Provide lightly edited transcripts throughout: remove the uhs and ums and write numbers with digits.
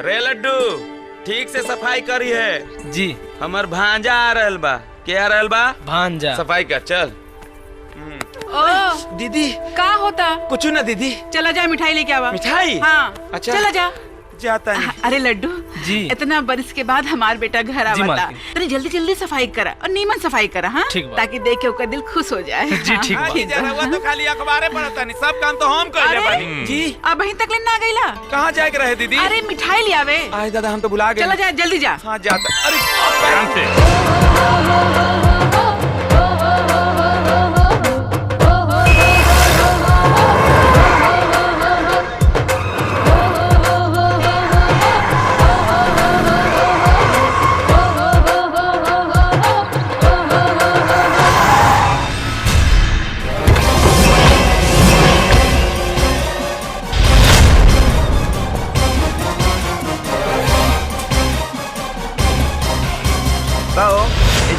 रे लड्डू ठीक से सफाई करी है जी। हमर भांजा आ रहल बा। क्या आ रहल बा? भांजा। सफाई कर चल। दीदी का होता? कुछ ना दीदी। चला जा मिठाई लेके आवा। मिठाई? हाँ। अच्छा चला जा। जाता नहीं। अरे लड्डू जी। इतना बरस के बाद हमार बेटा घर आवता, तेरे जल्दी जल्दी सफाई करा और नीमन सफाई करा। हाँ ताकि देख के उसका दिल खुश हो जाए। जी ठीक है। हुआ तो खाली अखबारे पढ़ता नहीं, सब काम तो हम कर ले बानी। जी अब वहीं तक लेना गईला? कहाँ जाए के रहे दीदी? अरे मिठाई ले आवे। आए दादा हम तो भुला गए। चला जा जल्दी जा। हाँ जाता। अरे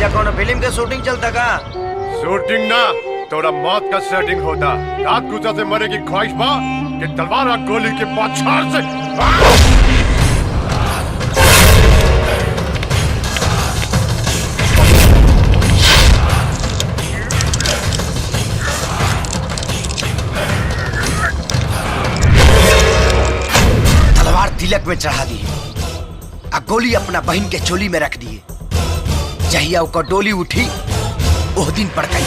कौन फिल्म के शूटिंग चलता का? शूटिंग ना थोड़ा मौत का सेटिंग होता। रात गुजर से मरे की ख्वाहिश बा कि तलवार और गोली के बौछार से तलवार तिलक में चढ़ा दी और गोली अपना बहन के चोली में रख दिए। जहिया उकर डोली उठी ओह दिन पड़काई।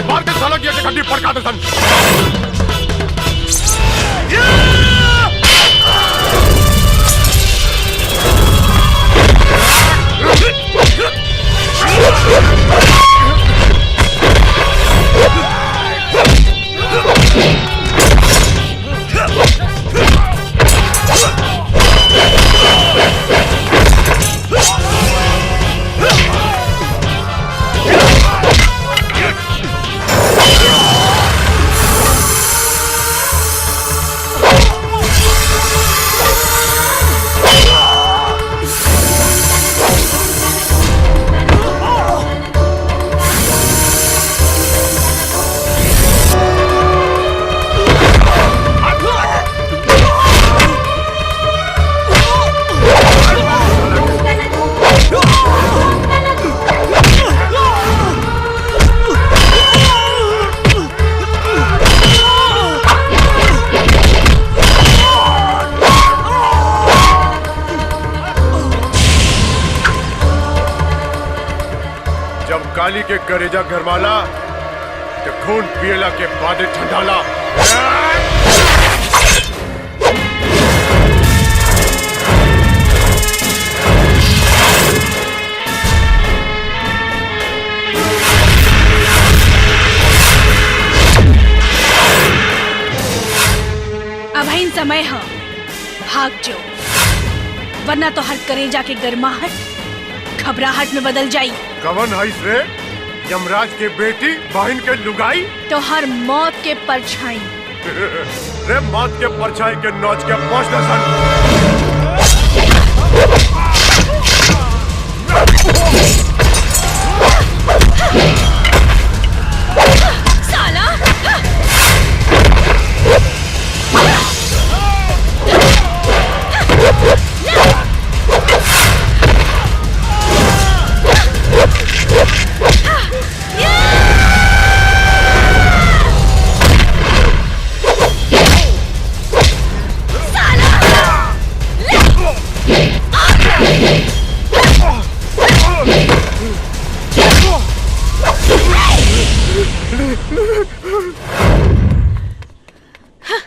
मार के साला की खड्डी पड़का दे सन। काली के करेजा घरमाला तो खून पियला के बाद ठंडाला। अब ही समय है भाग जो, वरना तो हर करेजा के गर्माहट घबराहट में बदल जाई। कवन है रे? यमराज के बेटी बहन के लुगाई तो हर मौत के परछाई। रे मौत के परछाई के नौच के पहुंच दसन। साला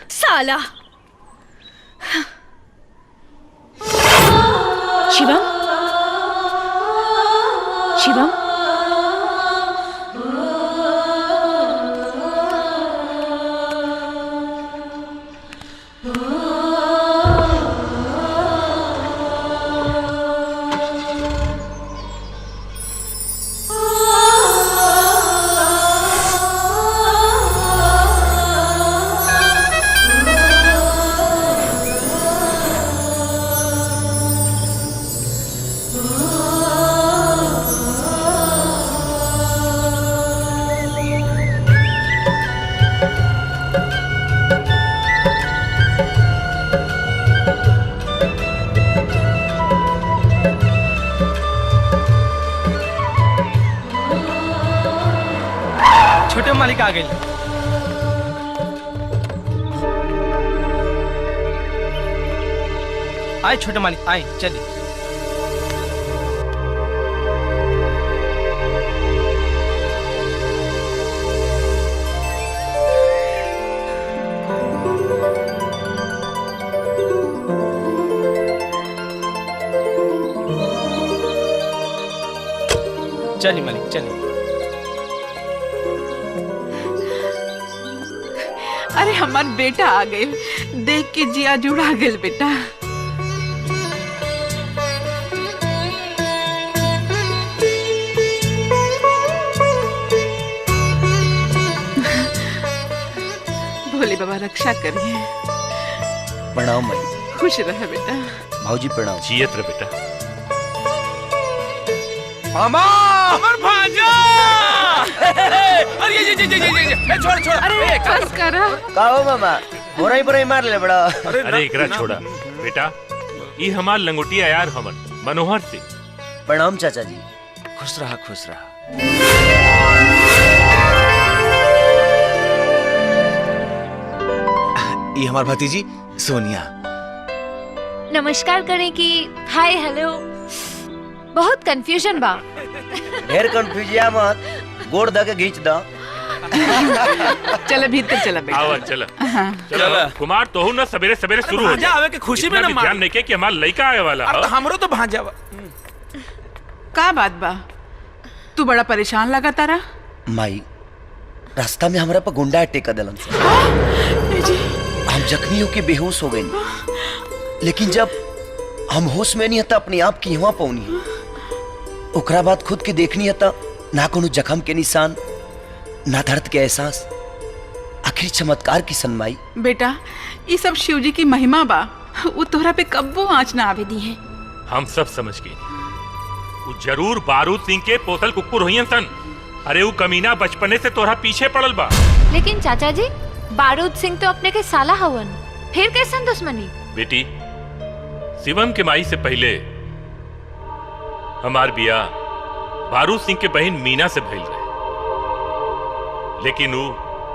साला शिवम शिवम मालिक आ गए। आए छोटे मालिक आए, चलिए। चलिए मालिक चलिए। अरे हमार बेटा आ गए, देख के जिया जुड़ा गए बेटा। भोले बाबा रक्षा करिए। प्रणाम माई। खुश रहे बेटा। भाऊजी प्रणाम। जियत रे बेटा। मामा अमर भांजा। अरे ये छोड़ छोड़। अरे बस करा। का हो मामा, बोराई बोराई मार ले बड़ा। अरे एकरा छोड़ा बेटा, ये हमार लंगोटिया यार हमन मनोहर सिंह। प्रणाम चाचा जी। खुश रहा खुश रहा। ये हमार भतीजी सोनिया। नमस्कार करें कि हाय हेलो, बहुत कंफ्यूजन बा। ढेर कंफ्यूजिया मत, गोड़ दे के घींच दो। चल भीतर चला बेटा। आओ चल चलो कुमार, तोहू ना सवेरे सवेरे शुरू हो भांजा आवे के खुशी में ना मार। ध्यान नहीं के कि हमार लड़का आए वाला अब तो हमरो तो भांजा। का बात बा, तू बड़ा परेशान लगा तारा। माई, रास्ता में हमारा पर गुंडा अटैक कर दिलन से। हम जख्मी होके बेहोश हो गए, लेकिन जब हम होश में नहीं हता अपने आप की हुआ पौनी। ओकरा बाद खुद के देखनी हता, ना कोनो जख्म के निशान, ना दर्द के एहसास। आखिर चमत्कार की सनमाई। बेटा ये सब शिवजी की महिमा बा, वो तोहरा पे कब्बो आँच ना आवे दी है। हम सब समझ गए, वो जरूर बारूद सिंह के पोतल कुकुर हुई सन। अरे वो कमीना बचपने से तोहरा पीछे पड़ल बा। लेकिन चाचा जी, बारूद सिंह तो अपने के साला हवन, फिर कैसन दुश्मनी? बेटी, शिवम के माई से पहले हमार बिया बारूद सिंह के बहन मीना से भइल रहे, लेकिन वो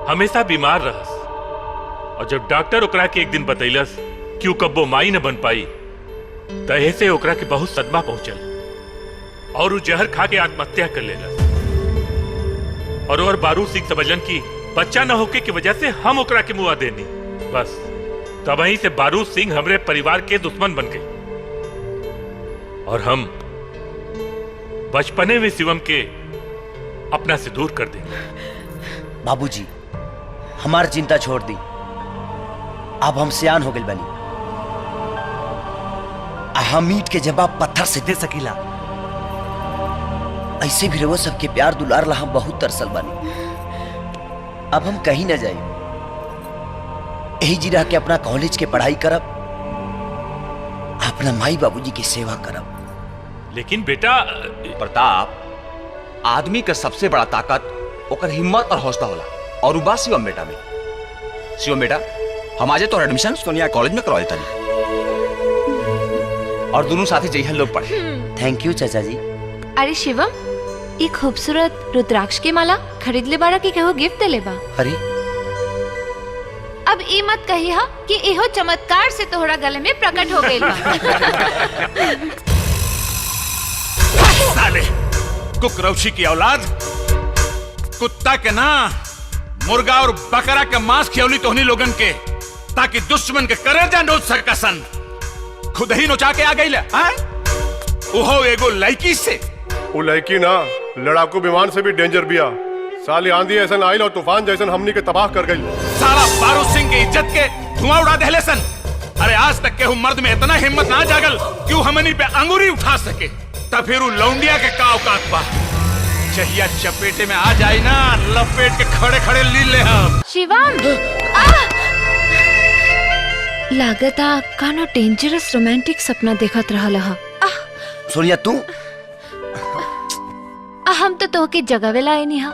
हमेशा बीमार रहस। और जब डॉक्टर ओकरा के एक दिन बतैलस कि वो कब्बो माई न बन पाई, तहे से ओकरा के बहुत सदमा पहुंचल और वो जहर खा के आत्महत्या कर लेलस। और बारूद सिंह समझलन कि बच्चा न होके की वजह से हम ओकरा के मुआ देनी। बस तबही से बारूद सिंह हमरे परिवार के दुश्मन बन गए और हम बचपने में शिवम के अपना से दूर कर देंगे। बाबूजी, हमार चिंता छोड़ दी, अब हम सियान हो गए बनी। हम ईंट के जवाब पत्थर से दे सकीला, ऐसे भी रहो सबके प्यार दुलार ला हम बहुत तरसल बनी। अब हम कहीं न जाए, यही जी रह के अपना कॉलेज के पढ़ाई करब, अपना माई बाबूजी की सेवा करब। लेकिन बेटा प्रताप, आदमी का सबसे बड़ा ताकत ओकर हिम्मत और हौसला होला, और बा शिवम बेटा में। शिवम बेटा, हम आज तो एडमिशन सोनिया कॉलेज में करवाए तानी, और दोनों साथी जइहन लोग पढ़े। थैंक यू चाचा जी। अरे शिवम, ये खूबसूरत रुद्राक्ष की माला खरीद ले बारा कि केहू गिफ्ट दे ले बा? अरे अब ई मत कही हा कि इहो चमत्कार से तोहरा गले में प्रकट हो गइल बा। साले कुकरौशी की औलाद, कुत्ता के ना मुर्गा और बकरा के मांस खियौली तोहनी लोगन के, ताकि दुश्मन के करेजा नोच सकसन। खुद ही नोचा के आ गई ले। ओहो एगो लड़की से। वो लड़की ना लड़ाकू विमान से भी डेंजर बिया। साली आंधी ऐसा आइल और तूफान जैसन हमनी के तबाह कर गई। साला बारूद सिंह की इज्जत के धुआं उड़ा देले सन। अरे आज तक के मर्द में इतना हिम्मत ना जागल कि हमनी पे अंगूरी उठा सके, तब फिर लौंडिया के का औकात बा। चहिया चपेटे में आ जाए ना, लपेट के खड़े खड़े ली ले हम। शिवम, लागता कानो डेंजरस रोमांटिक सपना देखत रहल हा। सोनिया तू? हम तो तोहके जगावेला आई नहीं हा।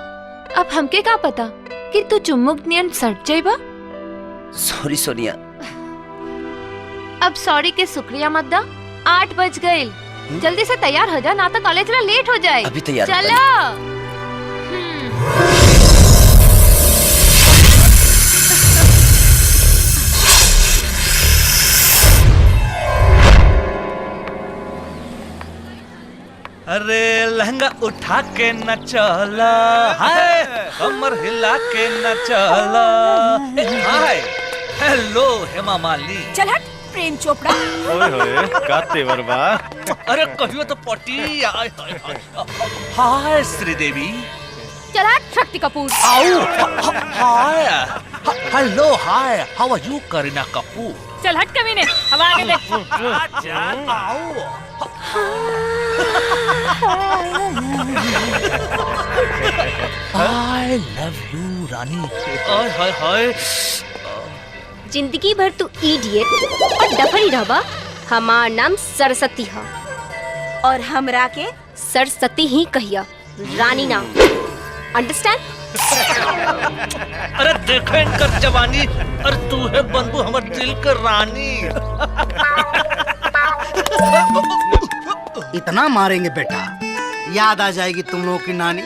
अब हमके का पता कि तू चुम्मुक नियन सट जाइबा। सॉरी सोनिया। अब सॉरी के शुक्रिया मत दा। 8 बज गए, जल्दी से तैयार हो जा, ना तो कॉलेज में लेट हो जाए। अभी तैयार चलो। अरे लहंगा उठा के न चला, हाय कमर हिला के न चला। Hi hello Hema Malini. चल हट प्रेम चोपड़ा। ओए होए का तेवर बा। अरे कहियो तो पटी। हाय हाय श्रीदेवी। चल हट शक्ति कपूर। आओ hi hello hi how are you Kareena Kapoor. चल हट कमीने, हवा आगे दे। I love you रानी। हाय हाय हाय। जिंदगी भर तू इडियट और डफरी रहबा। हमार नाम सरस्वती है और हमरा के सरस्वती ही कहिया, रानी नाम। अंडरस्टैंड? अरे देखो इनकर जवानी, और तू है बंधु हमर दिल का रानी। इतना मारेंगे बेटा, याद आ जाएगी तुम लोगों की नानी।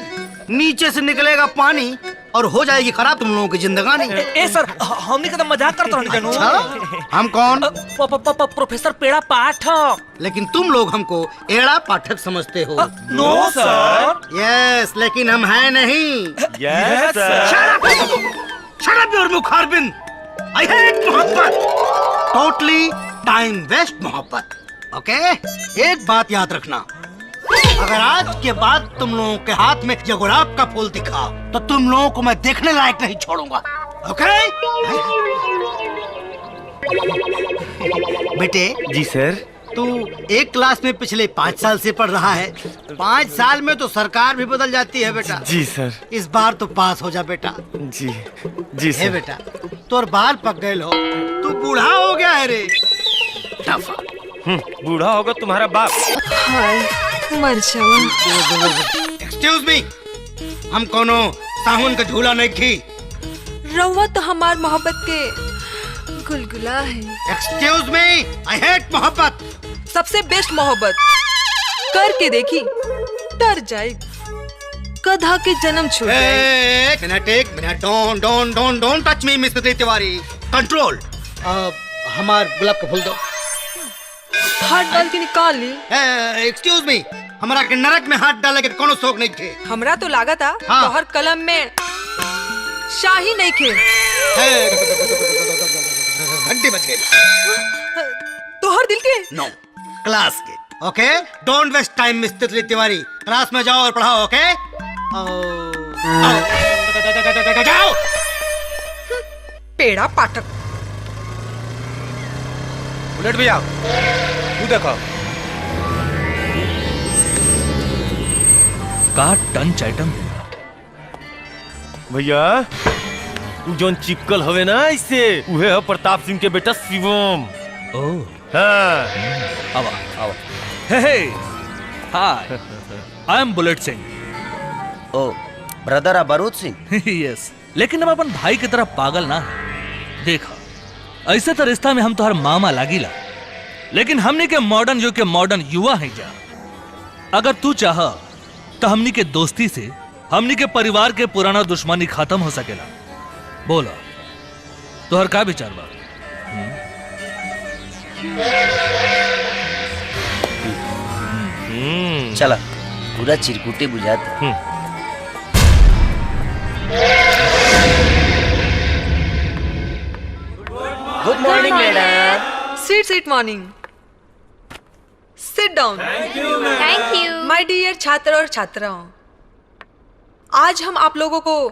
नीचे से निकलेगा पानी और हो जाएगी खराब तुम लोगों की जिंदगानी। ए सर, हमने कदम मजाक करते रहने जानू। अच्छा? हम कौन? प्रोफेसर पेड़ा पाठक। लेकिन तुम लोग हमको एड़ा पाठक समझते हो। नो सर। यस, लेकिन हम हैं नहीं। Yes sir. Shut up your मुखारबिन। I hate मोहब्बत। Totally time waste मोहब्बत। ओके? एक बात याद रखना, अगर आज के बाद तुम लोगों के हाथ में ये गुलाब का फूल दिखा तो तुम लोगों को मैं देखने लायक नहीं छोड़ूंगा। ओके? बेटे। जी सर। तू एक क्लास में पिछले 5 साल से पढ़ रहा है। 5 साल में तो सरकार भी बदल जाती है बेटा। जी सर। इस बार तो पास हो जा बेटा। जी जी सर। बेटा, तोर बाल पक गए हो, तू बूढ़ा हो गया है रे। बूढ़ा होगा तुम्हारा बाप। हाय मर जावा। एक्सक्यूज मी, हम कोनो साहुन का झूला नहीं खी। रउआ तो हमार मोहब्बत के गुलगुला है। एक्सक्यूज मी, आई हेट मोहब्बत। सबसे बेस्ट मोहब्बत करके देखी, डर जाए, गधा के जन्म छूट जाए। एक minute, don't touch me mister Tiwari. Control. हमार गुलाब का फूल दो। हाथ डाल के निकाल ली। एक्सक्यूज मी, हमारा के नरक में हाथ डाले के कोनो शौक नहीं थे। हमरा तो लागा था हाँ। तोहर कलम में शाही नहीं खे। घंटी बज गई। तोहर दिल के? नो, क्लास के। Okay, don't waste time mister Tiwari. Class में जाओ और पढ़ाओ। ओके? जाओ। पेड़ा पाठक। बुलेट भैया, तू देखो। का टंच आइटम भैया, तू जोन चिपकल हवे ना इससे, उहे है प्रताप सिंह के बेटा शिवम। ओह हाँ। आवा आवा। Hey hi, I am Bullet Singh. Oh brother आ बारूद सिंह। यस, लेकिन हम अपन भाई की तरह पागल ना है। देखा, ऐसे तो रिश्ता में हम तो हर मामा लागिला, लेकिन हमनी के मॉडर्न युग के मॉडर्न युवा हैं जा। अगर तू चाह तो हमनी के दोस्ती से हमनी के परिवार के पुराना दुश्मनी खत्म हो सकेला। बोला तोहर का विचार बा? चला, पूरा चिरकुटे बुझाता। Good morning madam. Sit morning. Sit down. Thank you. My dear छात्र और छात्राओं, आज हम आप लोगों को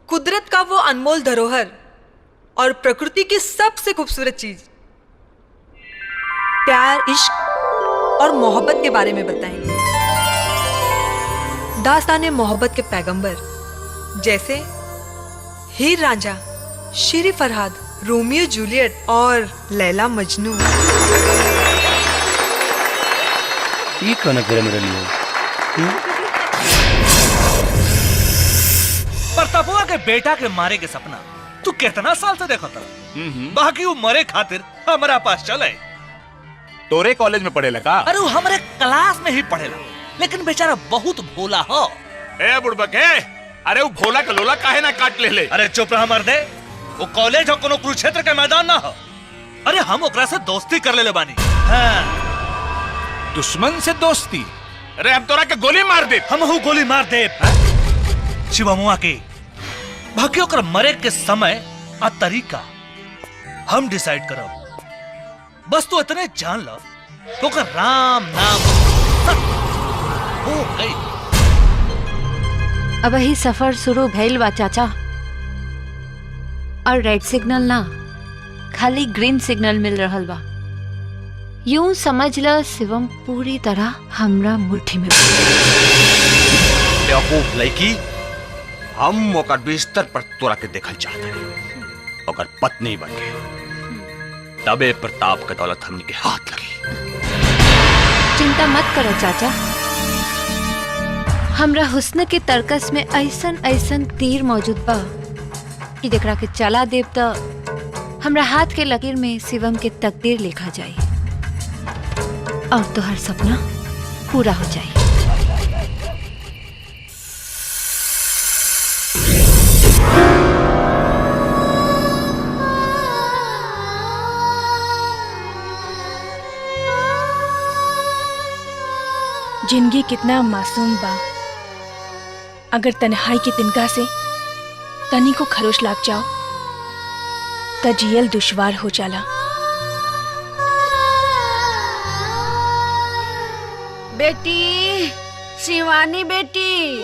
कुदरत का वो अनमोल धरोहर और प्रकृति की सबसे खूबसूरत चीज प्यार, इश्क और मोहब्बत के बारे में बताएंगे। दास्ताने मोहब्बत के पैगंबर जैसे हीर रांझा, शेर फरहाद, रोमियो जूलियट और लैला मजनू। ये कौन है मेरे लिए? प्रतापुआ के बेटा के मारे के सपना तू कितना साल से देखा था? बाकी वो मरे खातिर हमारा पास चले। तोरे कॉलेज में पढ़े लगा? अरे वो हमारे क्लास में ही पढ़ेला, लेकिन बेचारा बहुत भोला हो। ए बुड़बके, अरे वो भोला का लोला काहे ना काट ले। अरे चुप रहा मर्दे, वो कॉलेज हो कोनो कुरुक्षेत्र का मैदान ना हो। अरे हम ओकरा से दोस्ती कर ले बानी। हाँ। दुश्मन से दोस्ती? अरे अब तोरा के गोली मार दे। हम हूँ गोली मार दे शिवमुआ के बाकी ओकर मरे के समय आ तरीका हम डिसाइड करब। बस तू इतने जान लो तो ओकर राम नाम हो गई। अब ही सफर शुरू भइल बा चाचा, और रेड सिग्नल ना खाली ग्रीन सिग्नल मिल रहल बा। यूं समझ ल शिवम पूरी तरह हमरा मुट्ठी में। बेवकूफ लड़की, हम ओकर बिस्तर पर तोरा के देखल चाहते हैं, ओकर पत्नी बन के। तबे प्रताप के दौलत हमनी के हाथ लगी। चिंता मत करो चाचा, हमरा हुस्न के तर्कस में ऐसन ऐसन तीर मौजूद बा कि जेकरा के चला देव त हमरा हाथ के लकीर में शिवम के तकदीर लिखा जाए और तो हर सपना पूरा हो जाए। जिंदगी कितना मासूम बा, अगर तन्हाई की तिनका से तनी को खरोश लाग जाओ त जियल दुश्वार हो जाला। बेटी शिवानी बेटी,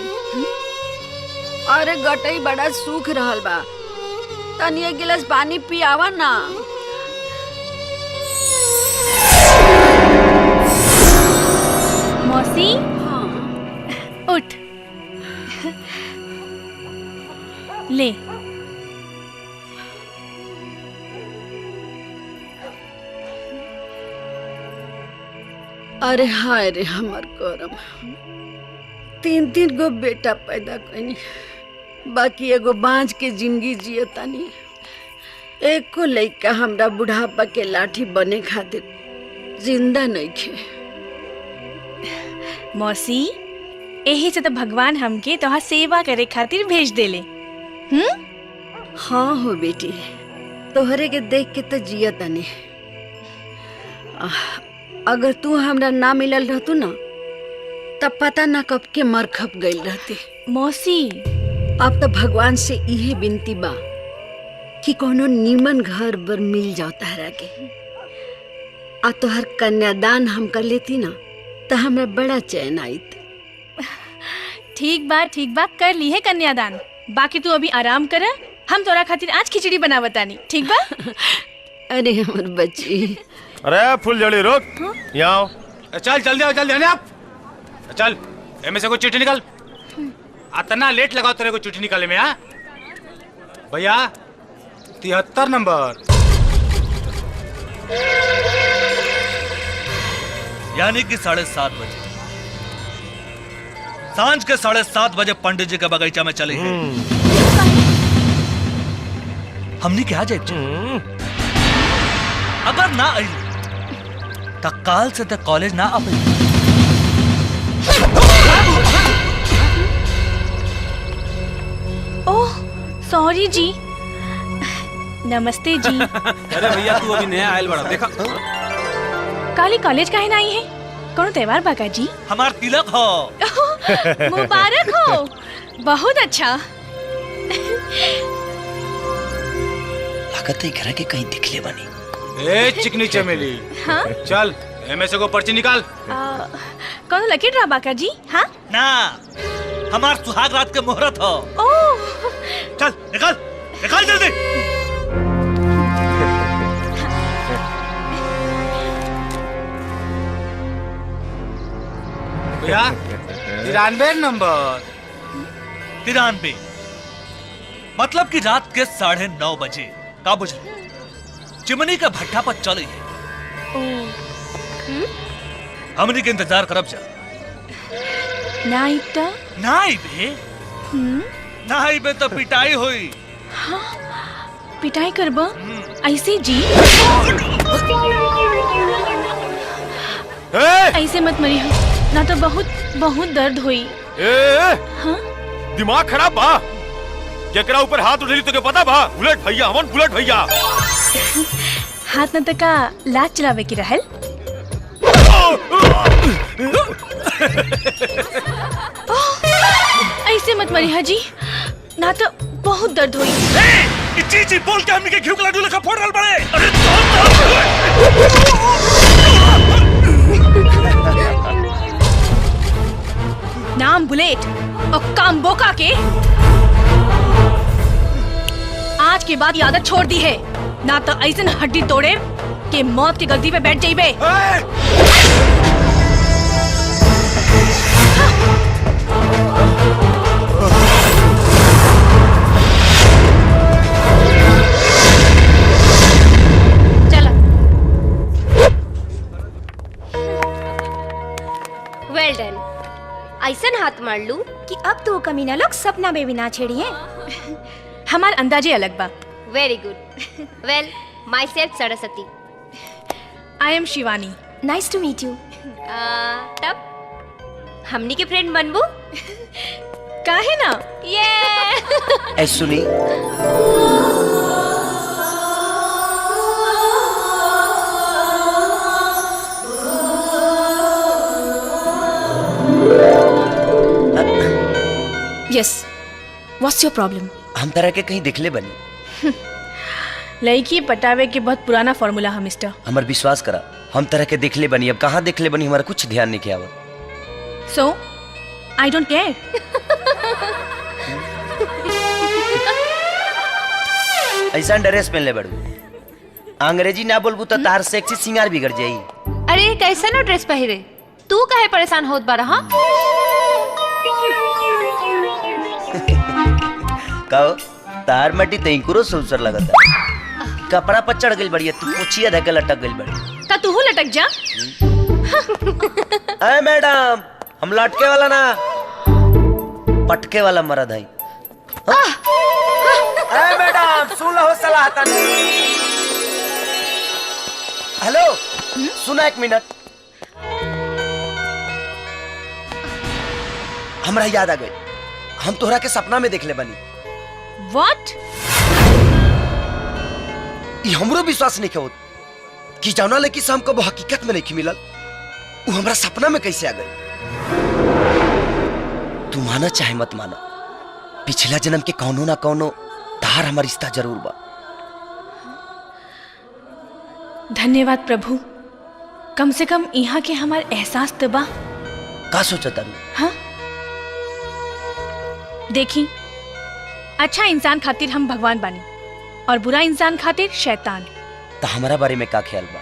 अरे गटई बड़ा सूख रहल बा, तनी एक गिलास पानी पियावा ना। मौसी उठ ले। अरे हाय रे हमर करम, 3 गो बेटा पैदा कनी, बाकी एगो बांझ के जिंदगी जियतानी। एको लइका हमरा बुढ़ापा के लाठी बने खातिर जिंदा नइखे। मौसी यही से तो भगवान हमके तोहार सेवा करे खातिर भेज देले। हाँ हो बेटी, तोहरे के देख के तो जियतानी। अगर तू हमरा ना मिलल रहतू ना तब पता ना कब के मर खप गई रहती। मौसी अब तो भगवान से इहे विनती बा कि कोनो नीमन घर बर मिल जाओ तहरा के, आ तोहर कन्यादान हम कर लेती ना तो हमरा बड़ा चैन आईत। ठीक बा कर ली है कन्यादान। बाकी तू अभी आराम कर, हम तोरा खातिर आज खिचड़ी बनावतानी, ठीक बा? अरे हमर बच्ची। अरे फुलझड़ी रुक, यहाँ आओ। चल जल्दी आओ, जल्दी आने आप। चल एमे से कोई चिट्ठी निकल। इतना लेट लगाओ तेरे को चिट्ठी निकाले में। हाँ भैया 73 नंबर। यानी कि 7:30 बजे, सांझ के 7:30 बजे पंडित जी के बगीचा में चले हैं। हमने क्या जाए अगर ना आई तो काल से तक कॉलेज ना आ। ओह सॉरी जी। नमस्ते जी। अरे भैया तू अभी नया आयल बड़ा, देखा काली कॉलेज काहे ना आई है? कौन त्योहार बाका जी? हमार तिलक हो। मुबारक हो, बहुत अच्छा। लागत है घर के कहीं दिखले बनी। ए चिकनी चमेली, हाँ? चल एमे से को पर्ची निकाल। कौन लकीर रहा बाका जी? हाँ ना, हमार सुहाग रात के मुहूर्त हो। ओह चल निकाल निकाल जल्दी। भैया 93 नंबर। 93 मतलब कि रात के 9:30 बजे का बुझ चिमनी के भट्ठा पर चले है। हमनी के इंतजार करब जा। नाइट नाई बे तो पिटाई हुई। हाँ पिटाई करबा ऐसे जी? ऐसे मत मरी हो ना तो बहुत बहुत दर्द हुई। हाँ? दिमाग खराब बा? केकरा ऊपर हाथ उठेली तो के पता बा? बुलेट भैया, हमन बुलेट भैया। हाथ न तका लात चलावे की रहल। ऐसे मत मरिया जी, ना तो बहुत दर्द हुई। जी बोल के हमनी के घिउ के लड्डू लेखा फोड़ रहल बड़े। अरे नाम बुलेट और काम बोका के आज के बाद आदत छोड़ दी है, ना तो ऐसन हड्डी तोड़े के मौत की गलती पे बैठ जाइबे। वेल डन। ऐसन हाथ मार लू कि अब तो कमीना लोग सपना में भी ना छेड़िए। हमार अंदाजे अलग बा। Very good. Well, myself Saraswati. I am Shivani. Nice to meet you. तब हमनी के फ्रेंड बनबू? काहे ना? ये सुनी, यस, व्हाट्स योर प्रॉब्लम? हम तरह के कहीं दिखले बनी। लड़की पटावे के बहुत पुराना फॉर्मूला है मिस्टर। हमार विश्वास करा, हम तरह के दिखले बनी। अब कहाँ दिखले बनी हमारा कुछ ध्यान नहीं किया। सो आई डोंट केयर। ऐसा ड्रेस पहन ले बड़ू, अंग्रेजी ना बोलबू तो तार सेक्सी सिंगार बिगड़ जाई। अरे कैसा ना ड्रेस पहिरे, तू काहे परेशान होत बारा? हाँ कहो तार मटी तैंकुरो सुलसर लगता, कपड़ा पर चढ़ गई बढ़िया, तू पूछिए धके लटक गई बड़ी। ता तू लटक जा। अरे मैडम, हम लटके वाला ना, पटके वाला मर्द है। अरे मैडम सुन लो सलाह तनी। हेलो सुना एक मिनट, हमरा याद आ गई, हम तोहरा के सपना में देख ले बनी। What? ये हमरो विश्वास नहीं होत कि जाना ले कि हम कबो हकीकत में नहीं मिलल, वो हमरा सपना में कैसे आ गई। तू माना चाहे मत माना, पिछला जन्म के कौनो ना कौनो तार हमार रिश्ता जरूर बा। धन्यवाद प्रभु, कम से कम यहाँ के हमार एहसास तो बा। का सोचता रू? हाँ देखी, अच्छा इंसान खातिर हम भगवान बानी और बुरा इंसान खातिर शैतान। तो हमारा बारे में का ख्याल बा?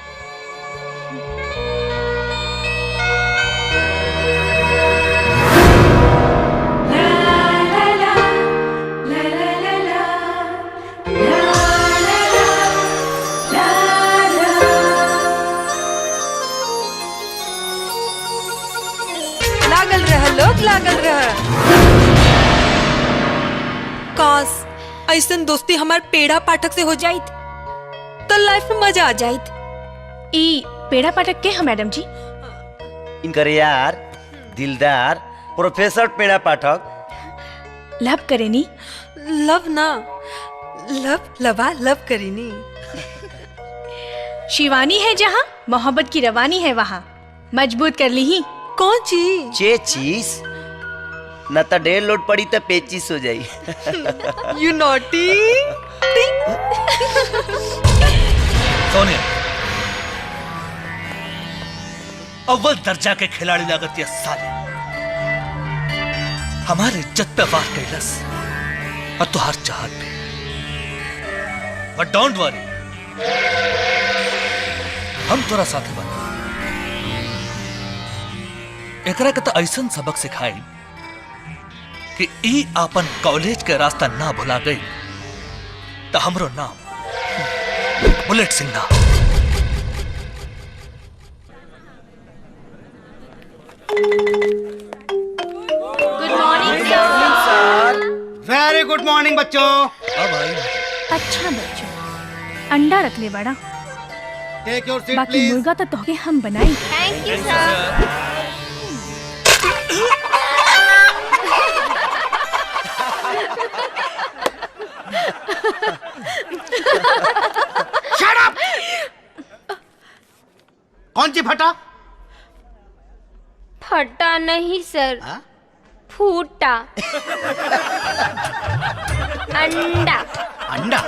लागल रह लोग, लागल रह। काश ऐसन दोस्ती हमार पेड़ा पाठक से हो जाइत तो लाइफ में मजा आ जाइत। ई पेड़ा पाठक के हैं मैडम जी? इनकर यार दिलदार प्रोफेसर पेड़ा पाठक। लव करेनी? लव ना, लव करेनी। शिवानी है जहाँ मोहब्बत की रवानी है वहाँ, मजबूत कर ली ही। कौन चीज? चे चीज न तो ढेर लोड पड़ी तो पेचिस हो जाई। You naughty. सोनिया, अव्वल दर्जा के खिलाड़ी लागत ये साले हमारे इज्जत पे वार कैलस और तुहार चाहत पे। बट डोंट वरी, हम तोरा साथे बना। एकरा के तो ऐसन सबक सिखाई कि ई आपन कॉलेज के रास्ता ना भुला गई तो हमरो नाम बुलेट सिंह ना। गुड मॉर्निंग सर। वेरी गुड मॉर्निंग बच्चों। अच्छा बच्चों, अंडा रख ले बड़ा, टेक योर सीट बाकी प्लीज। मुर्गा तो तोहके हम बनाई। Thank you sir. Shut up! कौन सी फटा? फटा नहीं सर, फूटा। अंडा। अंडा?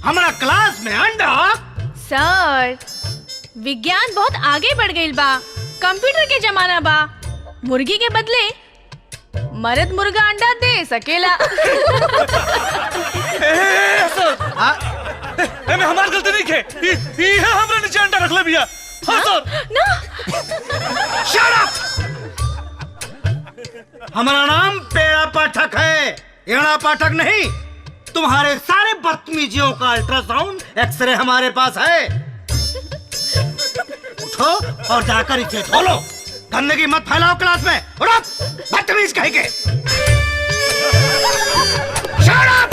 हमारा क्लास में अंडा? सर, विज्ञान बहुत आगे बढ़ गई बा, कंप्यूटर के जमाना बा। मुर्गी के बदले मर्द मुर्गा अंडा दे सकेला। एमे हमार गलती नहीं है। ये हमरा नीचे अंडा रख ले भैया। हाँ सर। ना। Shut up! हमारा नाम पेड़ा पाठक है, एड़ा पाठक नहीं। तुम्हारे सारे बदतमीजियों का अल्ट्रासाउंड एक्सरे हमारे पास है। उठो और जाकर इसे धो लो। गंदगी मत फैलाओ क्लास में। उठो, बदतमीज कहीं के। Shut up!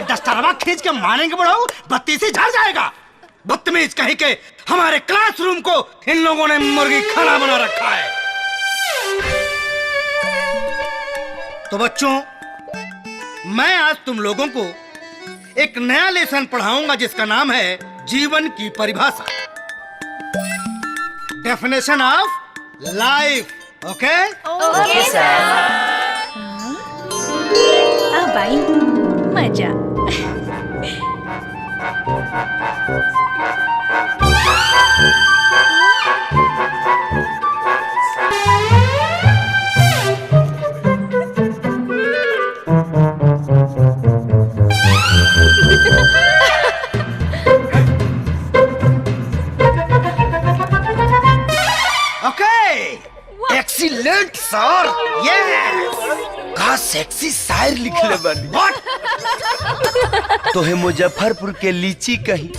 डस्टरवा खींच के मारेंगे बढ़ाओ, बत्ती से झड़ जाएगा। बदतमीज कहीं के, हमारे क्लासरूम को इन लोगों ने मुर्गी खाना बना रखा है। तो बच्चों, मैं आज तुम लोगों को एक नया लेसन पढ़ाऊंगा जिसका नाम है जीवन की परिभाषा, डेफिनेशन ऑफ लाइफ। ओके? ओके सर। अब आई मजा। एक्सीलेंट सर। यस, का सेक्सी शायर लिखले बानी। तोहे मुजफ्फरपुर के लीची कही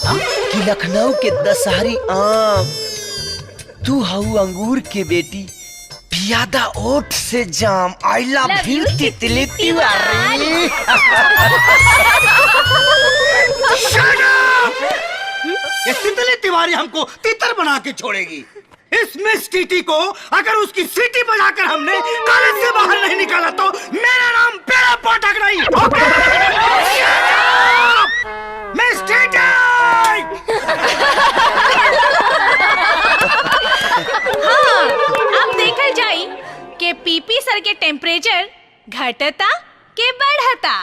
कि लखनऊ के दशहरी आम, तू हऊ अंगूर के बेटी, पियादा ओठ से जाम। आई लव यू तितली तिवारी। ये तितली तिवारी हमको तितर बना के छोड़ेगी। इस मिस टीटी को अगर उसकी सीटी बजाकर हमने कॉलेज से बाहर नहीं निकाला तो मेरा नाम पेड़ा पाठक नहीं। Miss TT! हाँ, अब देखल जाई कि पीपी सर के टेम्परेचर घटता के बढ़ता।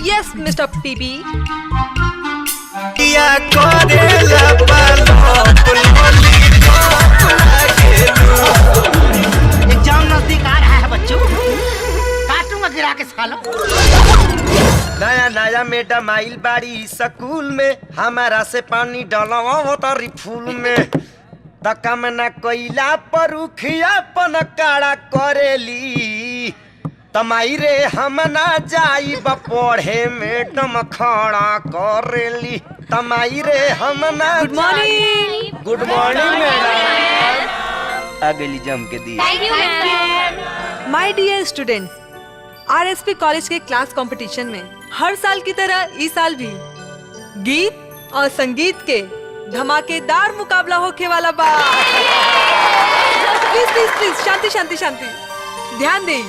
Yes, Mr. PB. एग्जाम नजदीक आ रहा है बच्चों, काटूंगा गिरा के सालों। नया नया मैडम आइल बाड़ी स्कूल में, हमारा से पानी डालवा तारी फूल में। तका में न कोइला पर उखिया पन काड़ा करेली। तमाई रे हम ना जाइब पढ़े मैडम खड़ा करेली। तमाई रे हम ना। Good morning. Good morning madam. आ गई जम के दी। माय डियर स्टूडेंट्स, आरएसपी कॉलेज के क्लास कंपटीशन में हर साल की तरह इस साल भी गीत और संगीत के धमाकेदार मुकाबला होके वाला बा। प्लीज प्लीज प्लीज शांति शांति शांति। ध्यान दें,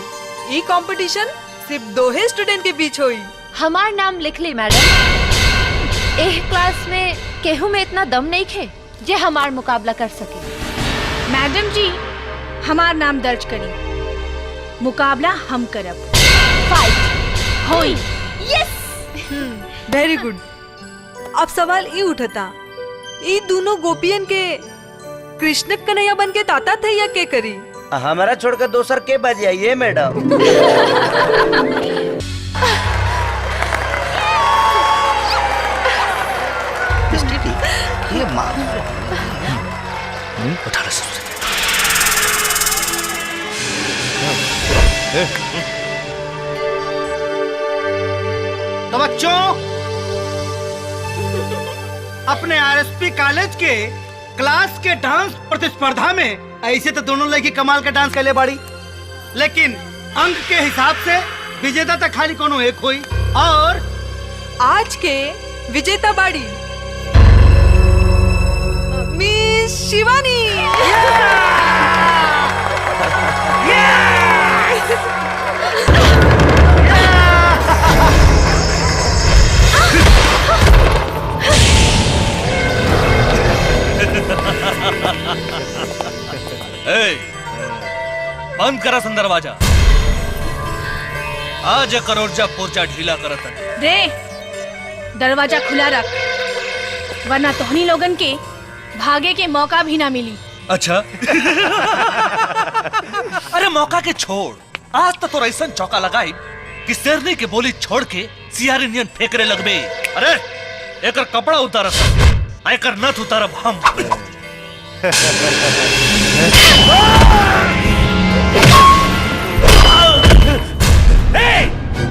ये कंपटीशन सिर्फ दो ही स्टूडेंट के बीच होई। हमार नाम लिख ली मैडम। एह क्लास में केहू में इतना दम नहीं खे जे हमार मुकाबला कर सके। मैडम जी, हमार नाम दर्ज करी, मुकाबला हम करब। फाइट होई। Yes, very good. अब सवाल ये उठता, ये दोनों गोपियन के कृष्ण कन्हैया बन के ताता थे या के करी? हमारा छोड़कर दोसर के बजाइए मैडम। ये माँ उठा लो सबसे। तो बच्चों, अपने आरएसपी कॉलेज के क्लास के डांस प्रतिस्पर्धा में ऐसे तो दोनों लड़की कमाल का डांस कर ले बाड़ी, लेकिन अंक के हिसाब से विजेता तक खाली कोनो एक हुई। और आज के विजेता बाड़ी मिस शिवानी। बंद करा सन दरवाजा। आज करोड़जा पुर्जा ढीला करत रे दरवाजा खुला रख, वरना तोहनी लोगन के भागे के मौका भी ना मिली। अच्छा अरे मौका के छोड़, आज तो ऐसा चौका लगाई कि शेरनी के बोली छोड़ के सियारी नियन फेंकरे लगबे। अरे एकर कपड़ा उतारत, एकर नथ उतारब हम।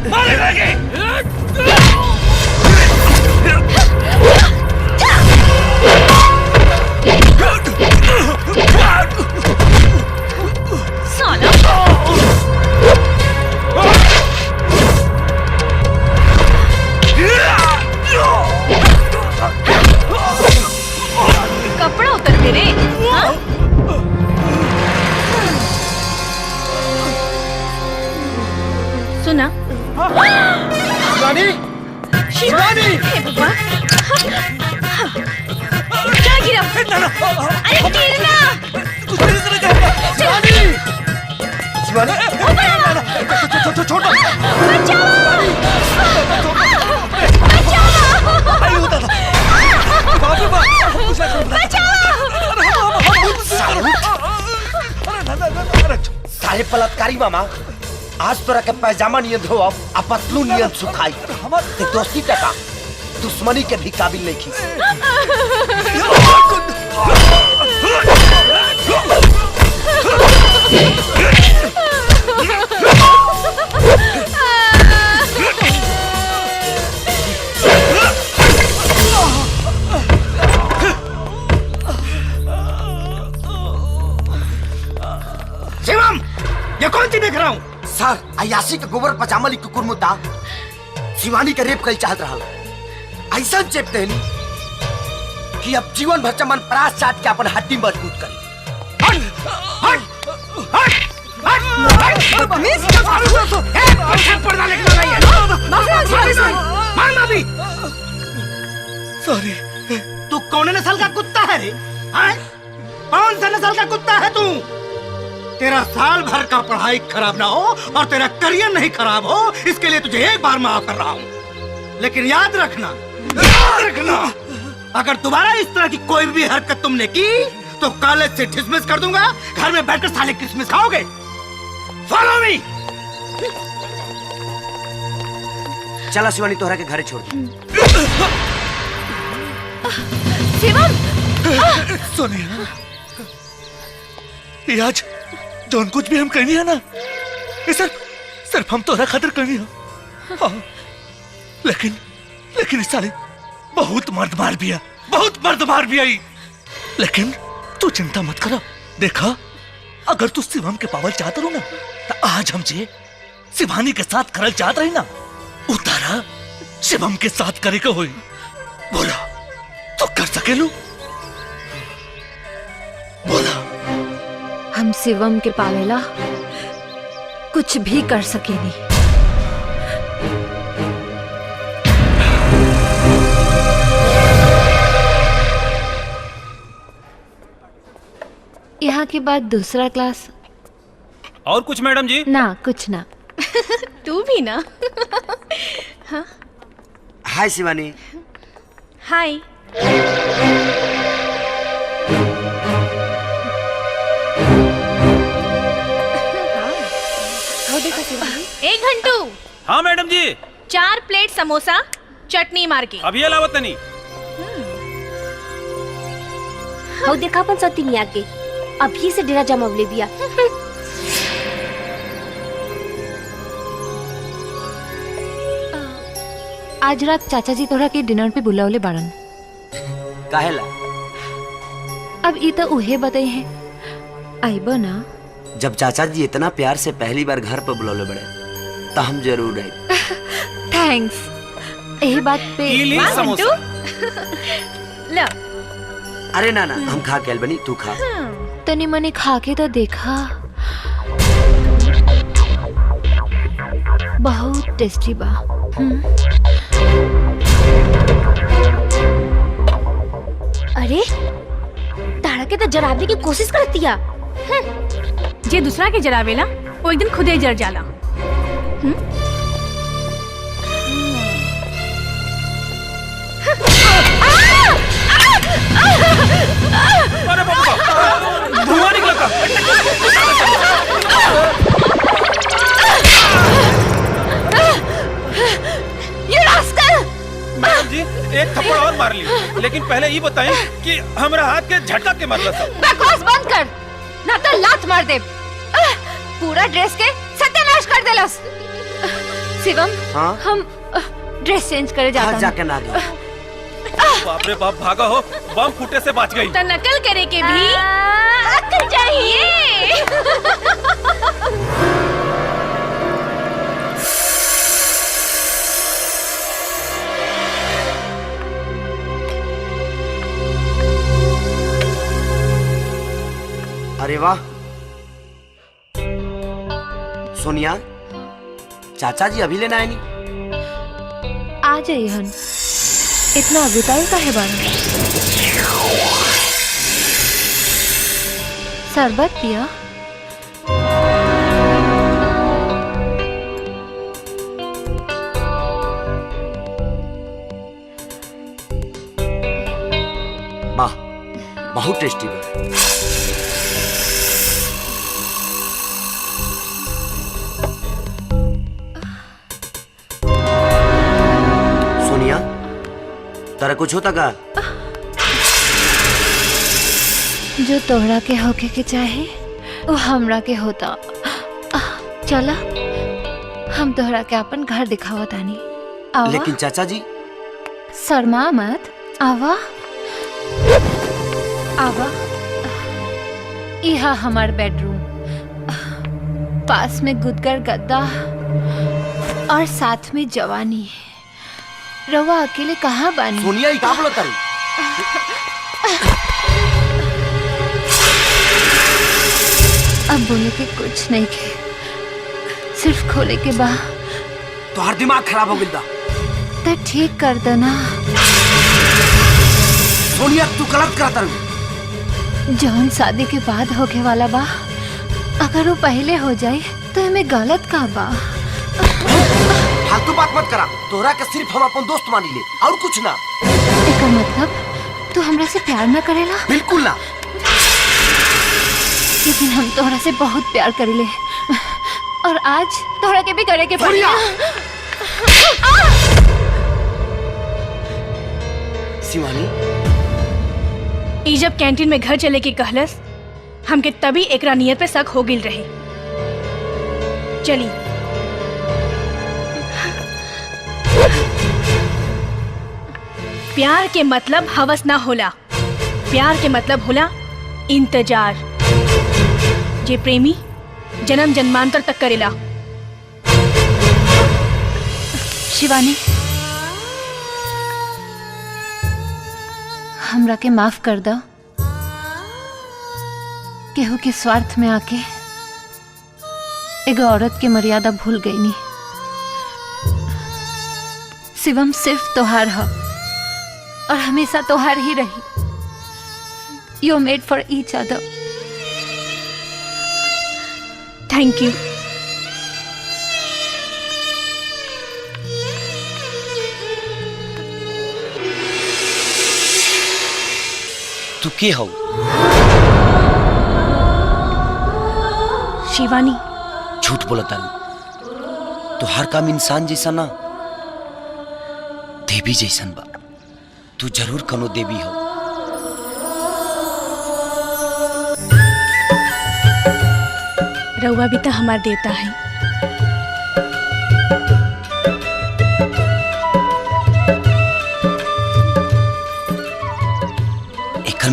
मारे लगे। कपड़ा उतर मेरे। हाँ? सुना शिवानी, शिवानी, हे भगवान, क्या गिरा? अरे गिरना! शिवानी, शिवानी, छोड़ो, सारे बलात्कारी मामा, आज तोरा के पैजामा नियन धो अब पतलू नियन सुखाई। ते दोस्ती टका दुश्मनी के भी काबिल नहीं खी। शिवम, ये कौन सी देख रहा हूँ? सर, अयासी के गोबर पजामा ली कुकुर मुद्दा शिवानी के रेप कल चाहत रहा। ऐसा चेप देनी कि अब जीवन भर चमन प्रास चाट के अपन हड्डी मजबूत करी। सॉरी। तू कौन नस्ल का कुत्ता है रे? कौन सा नस्ल का कुत्ता है तू? तेरा साल भर का पढ़ाई खराब ना हो और तेरा करियर नहीं खराब हो, इसके लिए तुझे एक बार माफ कर रहा हूँ। लेकिन याद रखना, अगर दोबारा इस तरह की कोई भी हरकत तुमने की तो कॉलेज से डिसमिस कर दूंगा। घर में बैठकर साले क्रिसमस खाओगे। Follow me. चला शिवानी, तोहरा के घर छोड़। शिवम, सोनिया, ये आज जौन कुछ भी हम करनी है ना, ये सिर्फ हम तोरा खातिर करनी है। हाँ, लेकिन इस साले बहुत मर्द मार भी है, बहुत मर्द मार भी आई। लेकिन तू चिंता मत करो, देखा अगर तू शिवम के पावल चाहता रहो ना, तो आज हम जे शिवानी के साथ करल चाहत रही ना, उतारा शिवम के साथ करे के होई। बोला तो कर सकेलू? बोला हम शिवम के पावेला कुछ भी कर सकेनी। यहाँ के बाद दूसरा क्लास। और कुछ मैडम जी? ना कुछ ना। तू भी ना। हाँ? हाय शिवानी। हाय। एक घंटू। हाँ मैडम जी। 4 प्लेट समोसा चटनी मार के। अभी अलावत नहीं। हो देखा अपन सती नहीं आगे, अभी से डेरा जमावले बिया। आज रात चाचा जी तोरा के डिनर पे बुलावले बाड़न। काहेला? अब ई तो उहे बताई है, आइबो ना? जब चाचा जी इतना प्यार से पहली बार घर पर बुलौले बड़े तो हम जरूर आए। थैंक्स। यही बात पे समोसा। ला। अरे ना हम खा के बनी, तू खा। तनी मनी खा के तो देखा, बहुत टेस्टी बा। अरे तारा के तो जराबे की कोशिश करती है। जे दूसरा के जरावेला वो एक दिन खुदे जर जाला। अरे बाबा, धुआं निकला था। ये रास्कल! मैडम जी एक थप्पड़ और मार ली, लेकिन पहले ये बताएं कि हमारा हाथ के झटका के मारला था। बकवास बंद कर, ना तो लात मार दे। पूरा ड्रेस के सत्यानाश कर देलस। शिवम, हाँ? हम ड्रेस चेंज करे जाता हूं। जाके ना दो। बाप रे बाप, भागा हो, बम फूटे से बच गई। तो नकल करे के भी अक्ल चाहिए। अरे वाह सोनिया, चाचा जी अभी लेना है नहीं? आ जाइए हन, इतना अगुताई का है बारे। शरबत पिया? वाह, बहुत टेस्टी है। सोनिया, तारा कुछ होता का? जो तोहरा के होके के चाहे वो हमरा के होता। चला हम तोहरा के अपन घर दिखावा तानी। आवा। लेकिन चाचा जी। शर्मा मत, आवा आवा। यह हमार बेडरूम, पास में गुदगर गद्दा और साथ में जवानी। रवा अकेले कहाँ बानी? सोनिया ही काबलो तारी। अब बोले के कुछ नहीं के, सिर्फ खोले के बा। तोहर दिमाग खराब हो गया। तो ठीक कर देना। सोनिया तू गलत करता रही। जौन शादी के बाद होके वाला बा, अगर वो पहले हो जाए तो हमें गलत का बा। फालतू बात मत करा। तोहरा के सिर्फ हम अपन दोस्त मानी ले और कुछ ना। एकर मतलब तू हमरा से प्यार ना करेला? बिल्कुल ना। लेकिन हम तोहरा से बहुत प्यार करेले और आज तोहरा के भी करे के पड़ी। शिवानी, ई जब कैंटीन में घर चले के कहलस, हमके तभी एकरा नियत पे शक हो गिल रहे। चली। प्यार के मतलब हवस ना होला, प्यार के मतलब होला इंतजार, जे प्रेमी जन्म जन्मांतर तक करेला। शिवानी, हमरा के माफ कर दो। केहू के स्वार्थ में आके एगो औरत के मर्यादा भूल गई नी। शिवम सिर्फ तोहार है और हमेशा तोहार ही रही। You made for each other. Thank you. तू के हो? शिवानी। झूठ बोला तारू। तो हर काम इंसान जैसा ना, देवी जैसन बा। तू जरूर कनो देवी हो। रउआ भी तो हमार देवता है।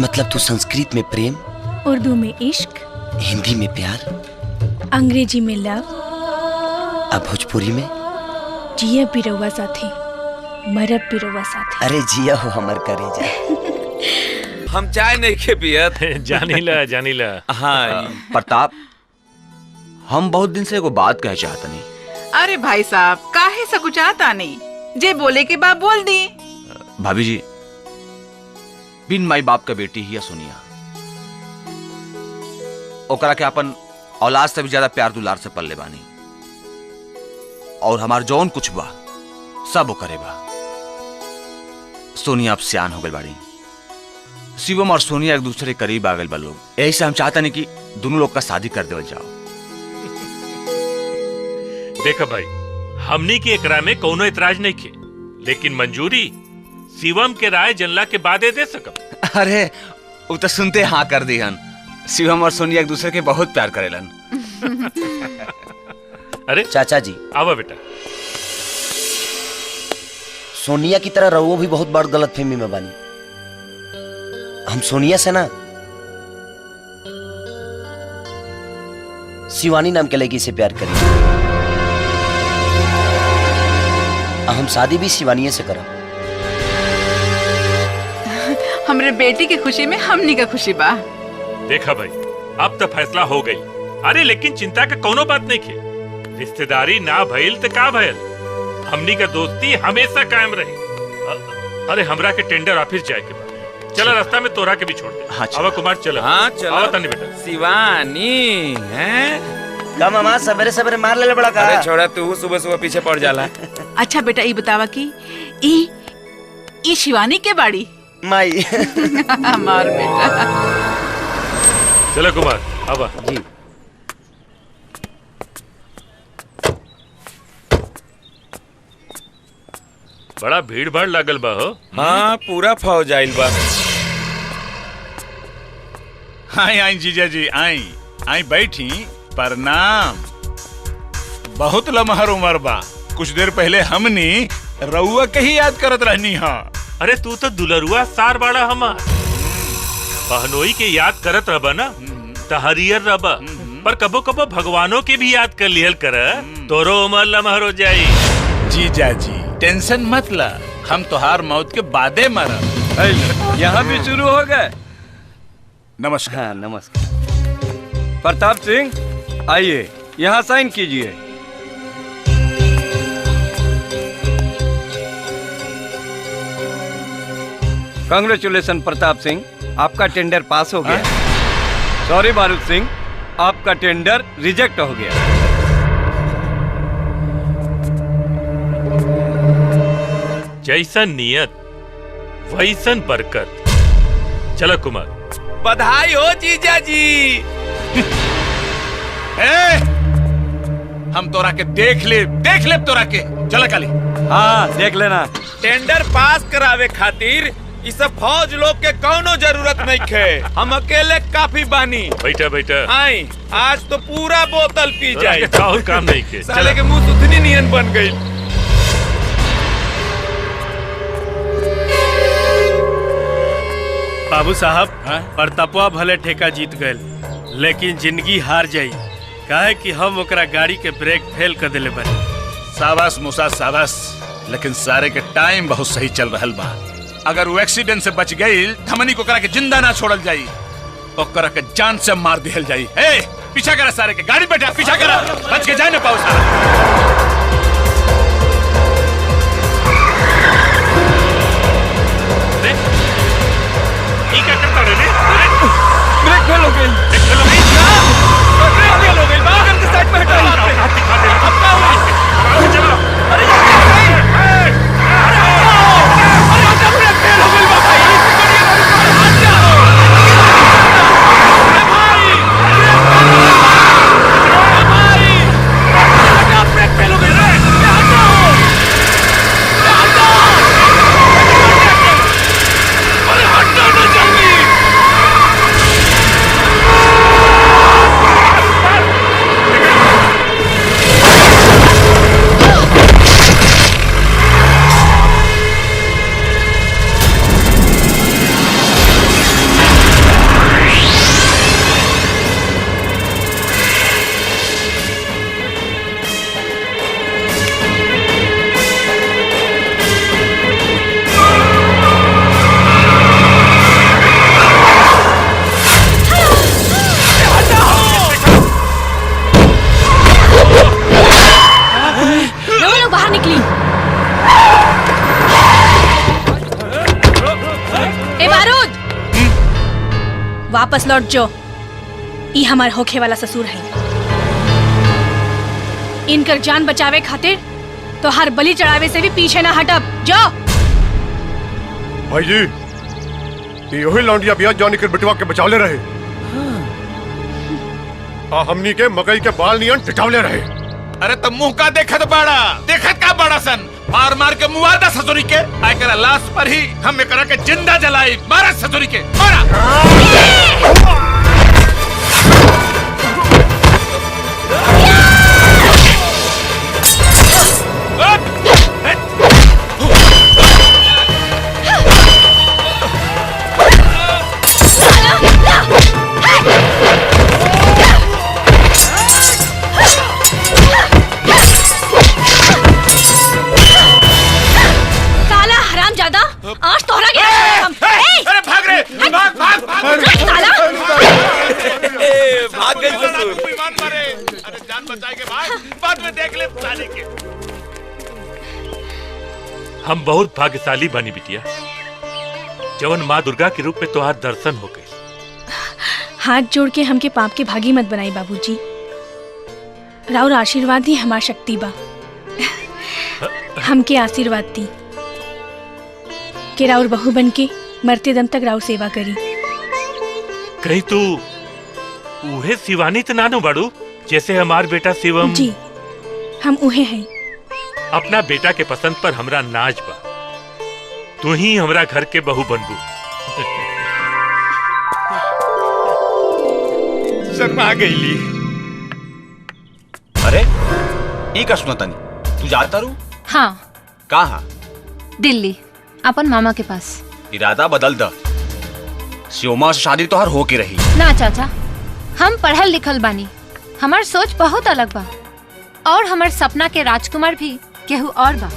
मतलब तू संस्कृत में प्रेम, उर्दू में इश्क, हिंदी में प्यार, अंग्रेजी में लव, अब भोजपुरी में जिया पिरवा साथी, मरब पिरवा साथी। अरे जिया हो हमर करेजा। हम चाय नहीं खे पियत। जानीला। हाँ प्रताप, हम बहुत दिन से एगो बात कहे चाहत नहीं। अरे भाई साहब, काहे सकुचाता नहीं, जे बोले के बाप बोल दी। भाभी जी, बिन माई बाप का बेटी ही है सोनिया। ओकरा के अपन औलाद से भी ज्यादा प्यार दुलार से पल्ले बानी, और हमार जौन कुछ बा सब ओकरे बा। सोनिया अब सियान हो गई बाड़ी। शिवम और सोनिया एक दूसरे के करीब आ गए बा लोग। यही से हम चाहते नहीं कि दोनों लोग का शादी कर देवल जाओ। देखा भाई, हमनी की एकरा में कोनो इतराज नहीं खे, लेकिन मंजूरी शिवम के राय जनला के बादे दे सकब। अरे वो तो सुनते हाँ कर दी हन। शिवम और सोनिया एक दूसरे के बहुत प्यार करेलन। अरे चाचा जी, आवा बेटा। सोनिया की तरह रहुओ भी बहुत बड़ गलतफहमी में बानी। हम सोनिया से ना शिवानी नाम के लड़की से प्यार करेंगे। हम शादी भी शिवानी से करब। हमरे बेटी की खुशी में हमनी का खुशी बा। देखा भाई, अब तो फैसला हो गई। अरे लेकिन चिंता का कोनो बात नहीं खे। रिश्तेदारी ना भइल तो का भइल, हमनी का दोस्ती हमेशा कायम रही। अरे हमरा के टेंडर ऑफिस जाए के बाद चला, रास्ता में तोरा के भी छोड़ दे। हाँ, आवा कुमार चला। हाँ चला। आवा तनी बेटा। शिवानी हैं? का मामा सवेरे सवेरे मार ले बड़ा का। अरे छोड़ा, तू सुबह सुबह पीछे पड़ जाला। अच्छा बेटा, ये बतावा कि ई शिवानी के बाड़ी माई। हमार बेटा। चलो कुमार, आवा। जी। बड़ा भीड़ भाड़ लागल बा हो। हाँ, पूरा फौज आइल बा। आई आई जीजा जी, आई आई बैठी। प्रणाम। बहुत लमहर उम्र बा। कुछ देर पहले हमनी रउआ के ही याद करत रहनी हा। अरे तू तो दुलरुआ सार बाड़ा हमार। बहनोई के याद करत रबा ना तो हरियर रबा, पर कबो कबो भगवानों के भी याद कर लिहल कर, तोरो उमर लमहर हो जाई। जीजा जी टेंशन मत ला, हम तोहार मौत के बादे मरब। यहाँ भी शुरू हो गए। नमस्कार। हाँ नमस्कार। प्रताप सिंह, आइए यहाँ साइन कीजिए। कांग्रेचुलेशन प्रताप सिंह, आपका टेंडर पास हो गया। सॉरी बारूद सिंह, आपका टेंडर रिजेक्ट हो गया। जैसन नियत वैसन बरकत। चलो कुमार। बधाई हो जीजा जी। हम तोरा के देख ले तोरा के। चला काली। हाँ देख लेना। टेंडर पास करावे खातिर इस फौज लोग के कौनो जरूरत नहीं खे। हम अकेले काफी बानी। बैठा बैठा। आई, आज तो पूरा बोतल पी जाए। काम नहीं के। साले के मुंह सुथनी नियन बन गई। बाबू साहब, प्रतापवा भले ठेका जीत गए, लेकिन जिंदगी हार जाई। काहे कि हम ओकरा गाड़ी के ब्रेक फेल कर देले बानी। शाबाश मूसा शाबाश, लेकिन सारे के टाइम बहुत सही चल रहल बा। अगर वो एक्सीडेंट से बच गई, हमनी को करा के जिंदा ना छोड़ल जाई, ओकरा के जान से मार दिहल जाई। पीछा करा सारे के, गाड़ी बैठा पीछा करा, बच के जाए ना पाओ सारा। क्या करता रे? ब्रेक फेल हो गई। ब्रेक फेल हो गई। बाहर के साइड में हटाओ। ब्रेक फेल हो गई। वापस लौट जो। ई हमार होखे वाला ससुर है। इनकर जान बचावे खातिर तो हर बलि चढ़ावे से भी पीछे ना हटब। जो भाई जी, ये वही लौंडिया बिया जॉनी के बिटवा के बचावले रहे। हमनी के मकई के बाल नियन टिटावले रहे। अरे तो मुंह का देखत बाड़ा, देखत का बड़ा सन, मार मार के मुआदा ससुरी के। आय करा लाश पर ही हम एकरा के जिंदा जलाई। मारा ससुरी के, मारा। आज तोहरा के अरे भाग रे, भाग भाग भाग साला। भाग गई ससुर। ईमान मारे। अरे जान बचाए के बाद में देख ले साले के। हम बहुत भाग्यशाली बनी बिटिया, जवन माँ दुर्गा के रूप में तुम्हार दर्शन हो गए। हाथ जोड़ के हमके पाप के भागी मत बनाई बाबूजी। राउर आशीर्वाद ही हमार शक्ति बा। हमके आशीर्वाद दी कि राउर बहू बन के मरते दम तक राउर सेवा करी। कहीं तू उहे शिवानी तो नानो बाड़ू जैसे हमार बेटा शिवम? जी हम उहे हैं। अपना बेटा के पसंद पर हमरा नाज बा। तू ही हमरा घर के बहू बनबू। शर्मा गईली। अरे ई का सुना तनी, तू जाता रू? हाँ। कहाँ? दिल्ली, अपन मामा के पास। इरादा बदल द। शिवमा से शादी तो हर हो के रही। ना चाचा, हम पढ़ल लिखल बानी, हमार सोच बहुत अलग बा और हमार सपना के राजकुमार भी केहू और बा।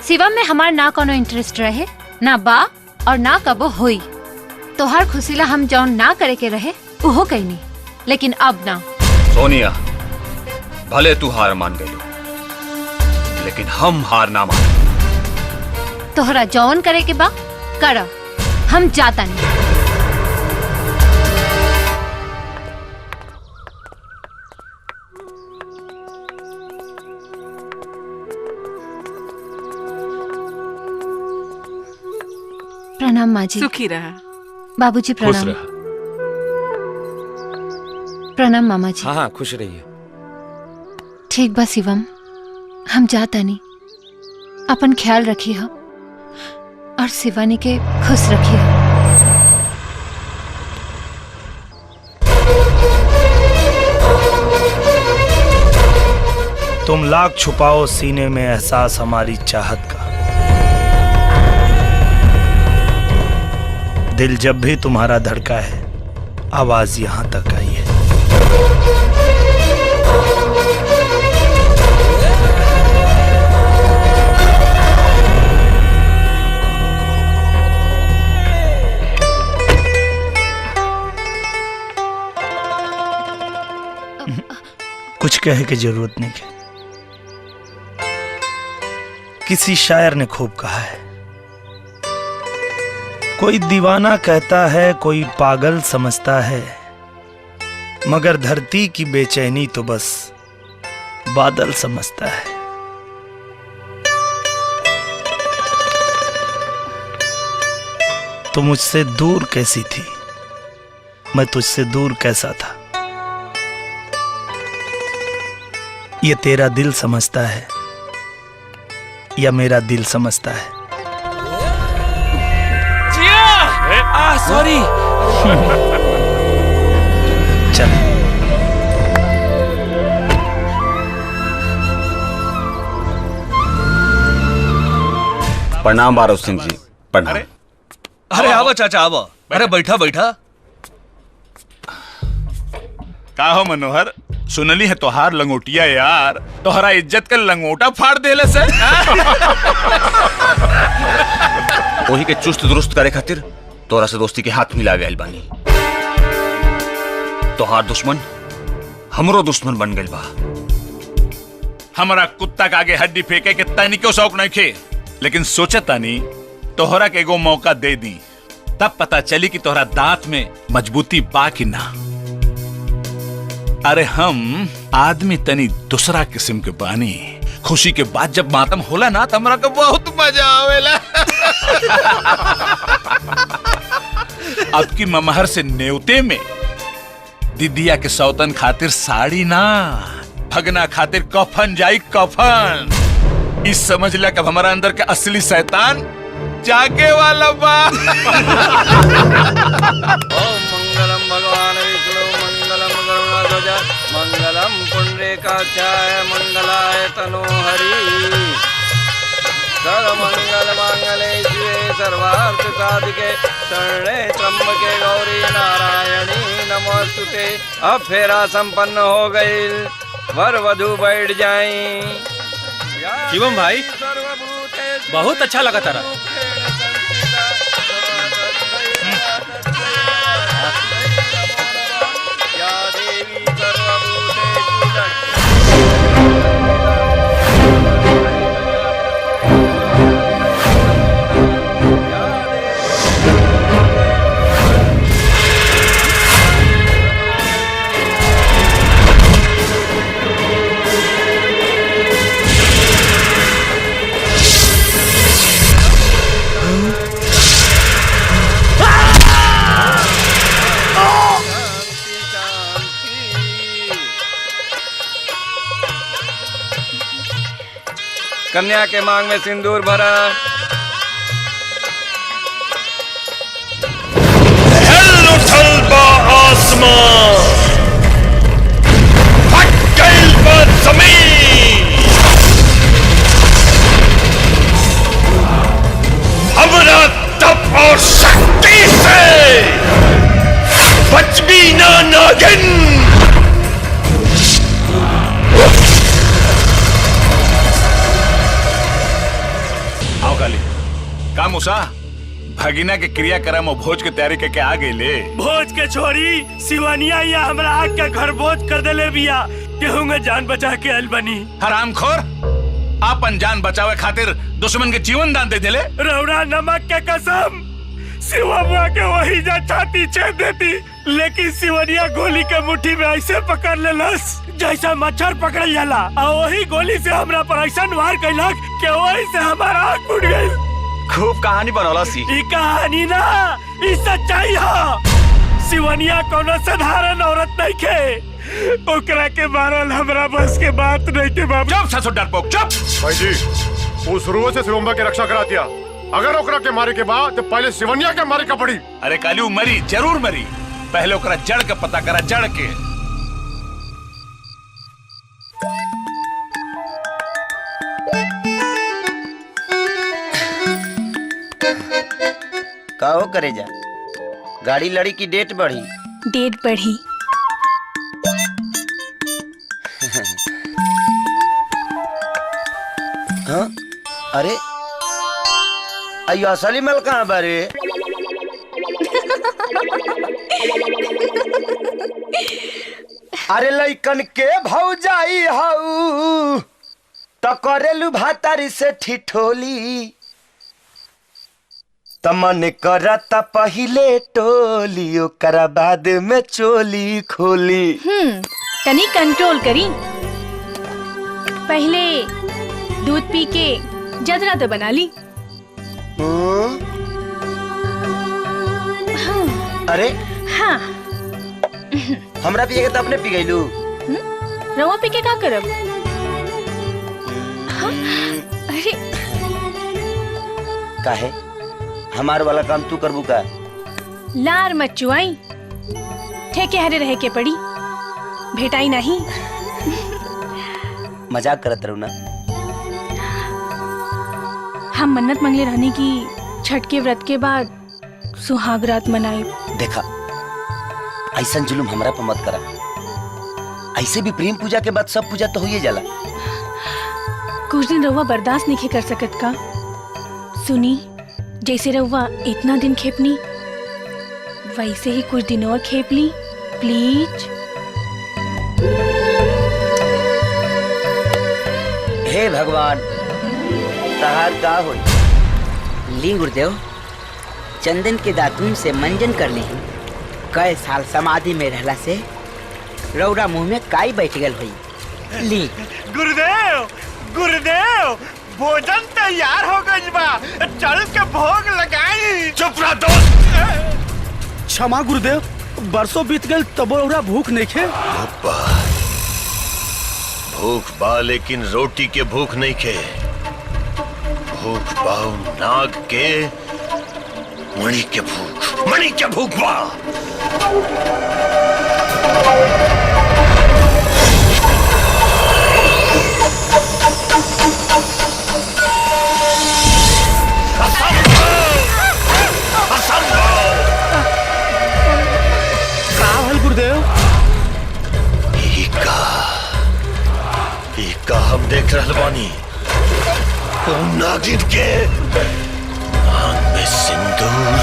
शिवम में हमार ना कोनो इंटरेस्ट रहे, ना बा और ना कबो होई। तो हर खुशीला हम जौन ना करे के रहे उहो कईनी, लेकिन अब ना। सोनिया, भले तू हार मान गई, लेकिन हम हार ना मान। तोहरा जौन करे के बा कर, हम जाता नहीं। प्रणाम माँ जी। सुखी रहा। बाबूजी प्रणाम। प्रणाम मामा जी। हाँ हाँ, खुश रहिए। ठीक बा शिवम, हम जाता नहीं। अपन ख्याल रखिए हम और शिवानी के खुश रखिए। तुम लाख छुपाओ सीने में एहसास हमारी चाहत का, दिल जब भी तुम्हारा धड़का है आवाज यहां तक आई है। कुछ कहे की जरूरत नहीं है। किसी शायर ने खूब कहा है, कोई दीवाना कहता है कोई पागल समझता है, मगर धरती की बेचैनी तो बस बादल समझता है। तू मुझसे दूर कैसी थी, मैं तुझसे दूर कैसा था, ये तेरा दिल समझता है या मेरा दिल समझता है। सॉरी। चल। प्रणाम बारो सिंह जी, प्रणाम। अरे आवा चाचा आवा। अरे बैठा बैठा। का हो मनोहर, सुनली है तोहार लंगोटिया यार तोहरा इज्जत का लंगोटा फाड़ देले से। वही के चुस्त दुरुस्त करे खातिर तोरा से दोस्ती के हाथ मिला गया बानी। तोहार दुश्मन हमरो दुश्मन बन गइल बा। हमारा कुत्ता के आगे हड्डी फेंके के तनिको शौक नहीं खे, लेकिन सोचता नहीं तोहरा के एगो मौका दे दी। तब पता चली कि तोहरा दांत में मजबूती बा कि ना। अरे हम आदमी तनी दूसरा किस्म के बानी। खुशी के बाद जब मातम होला ना तो हमरा को बहुत मजा आवेला। अब की ममहर से नेवते में दीदिया के सौतन खातिर साड़ी ना, भगना खातिर कफन जाई कफन। इस समझ ला कब हमारा अंदर का असली शैतान जागे वाला बा। ओम मंगलम भगवान विष्णु मंगलम गरुड़ध्वज मंगलम पुंडरीकाक्षाय मंगलाय तनोहरि। सर्वमंगल मांगल्ये शिवे सर्वार्थ साधिके शरणे त्र्यंबके गौरी नारायणी नमोस्तुते। अब फेरा संपन्न हो गई, वर वधू बैठ जाएं। शिवम भाई बहुत अच्छा लगा तारा। कन्या के मांग में सिंदूर भरा। आसमान फट गई जमीन। हमरा तप और शक्ति से बच भी ना नागिन। का मूसा भगिना के क्रियाक्रम और भोज के तैयारी करके आ गई ले। भोज के छोरी सिवानिया या हमरा आग का घर भोज कर देले बिया। केहू में जान बचा के आइल बनी। हरामखोर, अपन जान बचावे खातिर दुश्मन के जीवन दान दे देले। रौरा नमक के कसम, शिवमुआ के वही जा छाती छेद देती, लेकिन सिवनिया गोली के मुट्ठी में ऐसे पकड़ लेलस जैसा मच्छर पकड़ जाला, और वही गोली से हमरा पर ऐसा वार कैलक कि वही से हमारा आँख फूट गई। खूब कहानी बनौला सी। ई कहानी ना, ई सच्चाई है। सिवनिया कोनो साधारण औरत नहीं के, ओकरा के मारल हमरा बस के बात नहीं के बाबू। चुप ससुर डरपोक, चुप। भाई जी वो शुरू से शिवम्बा की रक्षा करा दिया। अगर ओकरा के मारे के बाद तो पहले सिवनिया के मारे का पड़ी। अरे काली मरी जरूर मरी, पहले ओकरा जड़ के पता करा, जड़ के। का हो करे जा, गाड़ी लड़ी की डेट बढ़ी? डेट बढ़ी। हाँ? अरे अयो असली मल कहाँ बारे? अरे लइकन के भौजाई हाउ तो करेलू भातारी से ठिठोली, तमन करत पहिले टोली ओकरा बाद में चोली खोली। तनी कंट्रोल करी। पहले दूध पी के जदरा तो बना ली। अरे हाँ, हमरा पिए के तो अपने पी गईलू। रवा पी के का करब? हाँ? अरे काहे हमार वाला काम तू करबू का? लार मत चुआई, ठेके हरे रहे के पड़ी, भेटाई नहीं। मजाक करत रहू ना। हम मन्नत मंगले रहने की छठ के व्रत के बाद सुहाग रात मनाई। देखा ऐसा जुलूम हमरा पर मत करा। ऐसे भी प्रेम पूजा के बाद सब पूजा तो होइए जाला। कुछ दिन रहुआ बर्दाश्त नहीं कर सकत का? सुनी, जैसे रहुआ इतना दिन खेपनी, वैसे ही कुछ दिन और खेप ली प्लीज। हे भगवान, तहार का होई? ली गुरुदेव। चंदन के दातुन से मंजन कर ली। कई साल समाधि में रहला से रौरा मुंह में काई बैठ गल हुई। ली गुरुदेव गुरुदेव भोजन तैयार हो गई बा, चल के भोग लगाई। चुप रह दोस्त। क्षमा गुरुदेव, बरसों बीत गए तब रौरा भूख नहीं खे। भूख बा लेकिन रोटी के भूख नहीं खे। भूख बाऊ नाग के मणि के भूख, मणि के भूख बा। गुरुदेव का हम देख रहल बानी नागिन के मांग में सिंदूर।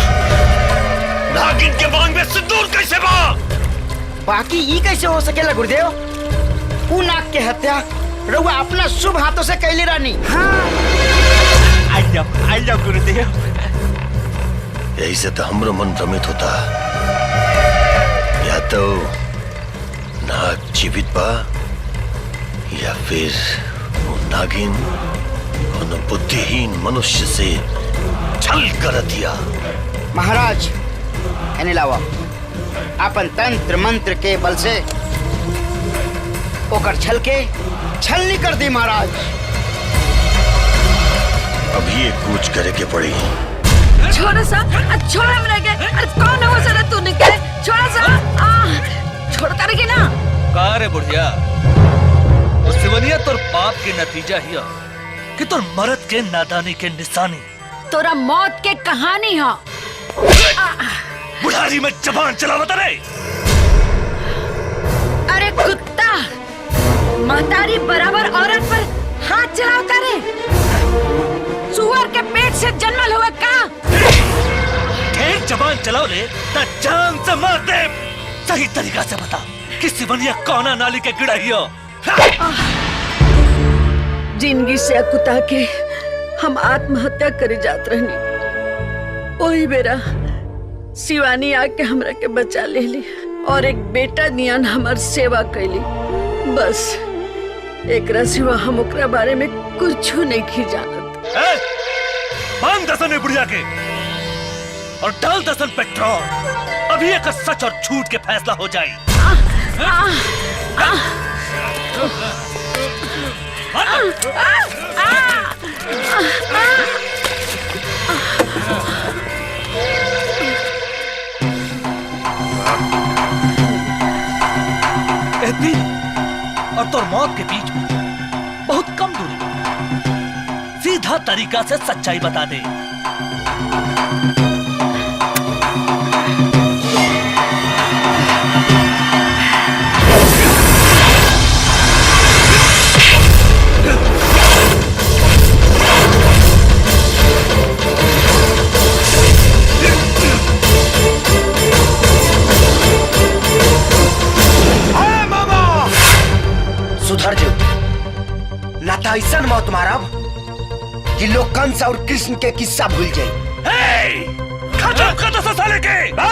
नागिन के मांग में सिंदूर कैसे बा? बाकी ये कैसे हो सकेला गुरुदेव? उ नाग के हत्या रउआ अपना शुभ हाथों से कैली रानी। आई जाओ गुरुदेव। यही से तो हमरो मन भ्रमित होता। या तो नाग जीवित बा या फिर वो नागिन उन बुद्धिहीन मनुष्य से छल कर दिया। महाराज एने लावा अपन तंत्र मंत्र के बल से ओकर छल के छलनी कर दी महाराज। अभी एक कूच करे के पड़ी। छोड़ा सा, छोड़ा हमरा के। अरे कौन हो सर तू निकले? छोड़ा सा, छोड़ता रहे ना। का रे बुढ़िया, उस सिवनिया तोर पाप के नतीजा हिया कि तोर मरद के नादानी के निशानी। तोरा मौत के कहानी है। बुढ़ारी में जबान चलावता रे। अरे कुत्ता, महतारी बराबर औरत पर हाथ चलावता रे। सुअर के पेट से जन्मल हुआ का? ठीक जबान चलाओ ले ता जान से मार दे। सही तरीका से बता कि सिवनिया कौना नाली के गिड़ा हियो। जिंदगी से अकुता के हम आत्महत्या करे जात रहनी। वही बेरा शिवानी आके हमरा के बचा ले ली और एक बेटा नियन हमार सेवा कैली। बस एकरा सिवा हम ओकरा बारे में कुछ नहीं की जानत। बांध दसन बुढ़िया के और डाल दसन पेट्रोल। अभी एक सच और झूठ के फैसला हो जाए। एती और तोर मौत के बीच में बहुत कम दूरी। सीधा तरीका से सच्चाई बता दे। सुधर जो, ना तो ऐसा मौत मारब कि लोग कंस और कृष्ण के किस्सा भूल जाए। खत्म कर दो साले के। Oh!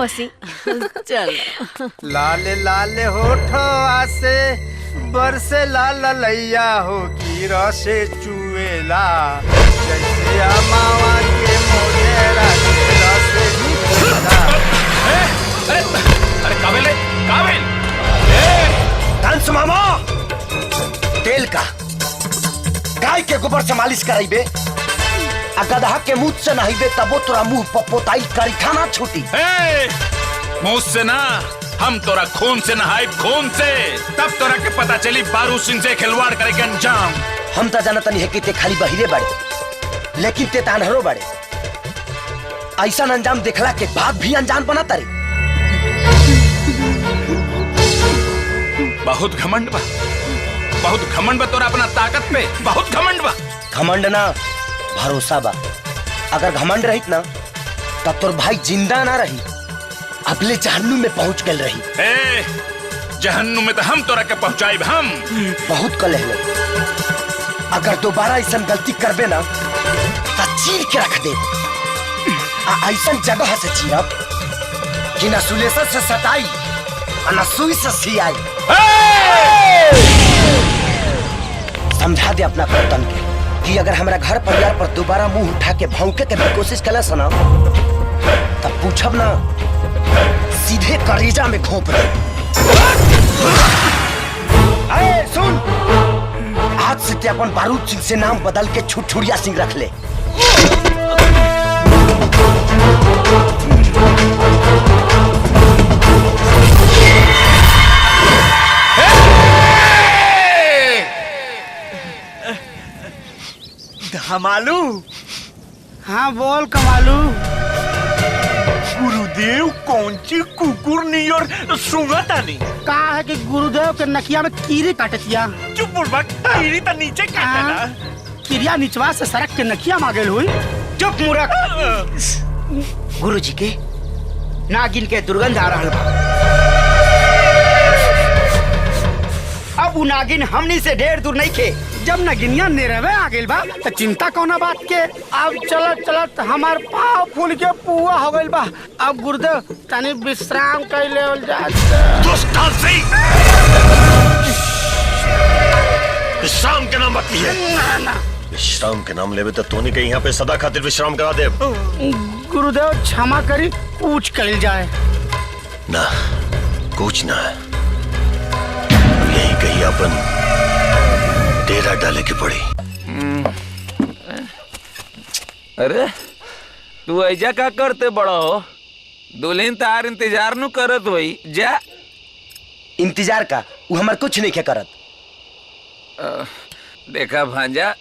मौसी चल लाल लाल होठो आसे बरसे लाल लैया हो की रसे चुएला जैसे अमावा के मोरेरा के रसे चुएला। अरे काबिल है, काबिल। कंस मामा तेल का गाय के गोबर से मालिश कराइबे आ गधा के मुंह से नहाइबे तबो तोरा मुंह पपोताई करी खाना छूटी। मुंह से ना, हम तोरा खून से नहाए, खून से। तब तोरा के पता चली बारू सिंह से खिलवाड़ करे के अंजाम। हम तो जानत नहीं है कि ते खाली बहिरे बड़े लेकिन ते तानहरो बड़े। ऐसा अंजाम देखला के बाद भी अनजान बना तारे। बहुत घमंड बा, बहुत घमंड बा तोरा अपना ताकत पे, बहुत घमंड बा। घमंड ना भरोसा बा। अगर घमंड रहित ना तब तोर भाई जिंदा ना रही, अपने जहन्नुम में पहुंच गल रही। जहन्नुम में तो हम तोरा के पहुंचाइब हम। बहुत कलह अगर दोबारा ऐसा गलती करबे ना तो चीर के रख दे। ऐसा जगह से चीरब कि न सुलेसर से सटाई और न सुई से सियाई। समझा दे अपना कुत्तन के कि अगर हमारा घर परिवार पर दोबारा मुंह उठा के भौंके के भी कोशिश कला सना तब पूछब ना सीधे कलेजा में घोंप दे। अरे सुन, आज से ते अपन बारूद सिंह से नाम बदल के छुटछुड़िया सिंह रख ले। कमालू। हाँ बोल कमालू। गुरुदेव कौन सी कुकुर नियर सुंगता नहीं? कहा है कि गुरुदेव के नकिया में कीड़ी काटतिया। चुप बुड़बक, कीड़ी तो नीचे काटेला। कीड़िया निचवा से सरक के नकिया मांगल हुई। चुप मूर्ख। गुरुजी के नागिन के दुर्गंध आ रहा बा। अब उ नागिन हमनी से ढेर दूर नहीं खे। जब नगिनिया निरवे आ गइल बा तो चिंता कौना बात के। अब चलत चलत हमार पाँव फूल के पुआ हो गइल बा। अब गुरुदेव तनी विश्राम कर लेवल जा। विश्राम के नाम बाकी है। विश्राम के नाम लेवे तो तोनी के यहाँ पे सदा खातिर विश्राम करा दे। गुरुदेव क्षमा करी, पूछ कर जाए ना, कुछ ना, यही कहीं अपन डेरा डाले की पड़ी। अरे तू ऐजा का करते बड़ा हो? दुल्हन तार इंतजार नु करत होई। जा इंतजार का वो हमार कुछ नहीं के करत। देखा भांजा,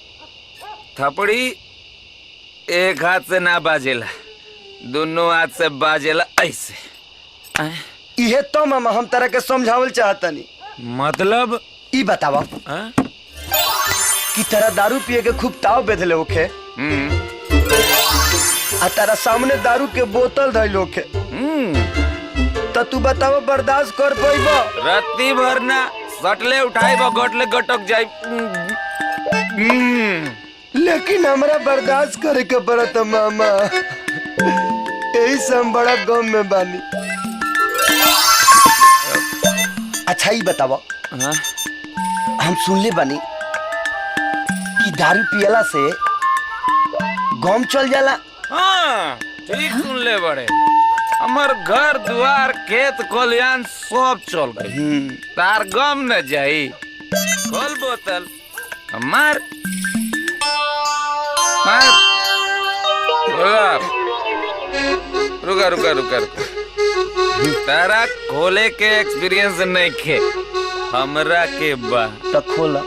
थपड़ी एक हाथ से ना बाजेला, दोनों हाथ से बाजेला ऐसे। ये तो मामा हम तरह के समझावल चाहतनी। मतलब ई बतावा कि तेरा दारू पिए के खूब ताव बेधले होखे आ तेरा सामने दारू के बोतल धइल होखे तो तू बतावा बर्दाश्त कर पाइबा? राती भर ना सटले उठाइबा, गटले गटक जाई। लेकिन हमरा बर्दाश्त करे के पड़त मामा। यही से हम बड़ा गम में बानी। अच्छा ही बतावा, हम सुनले बानी कि दारू पियला से गम चल जाला। हाँ ठीक सुन ले बड़े। हमार घर द्वार खेत खलियान सब चल गई, तार गम न जाई। खोल बोतल, मार मार। रुका रुका रुका रुका। तारा खोले के एक्सपीरियंस नहीं खे, हमरा के बा। तो खोला।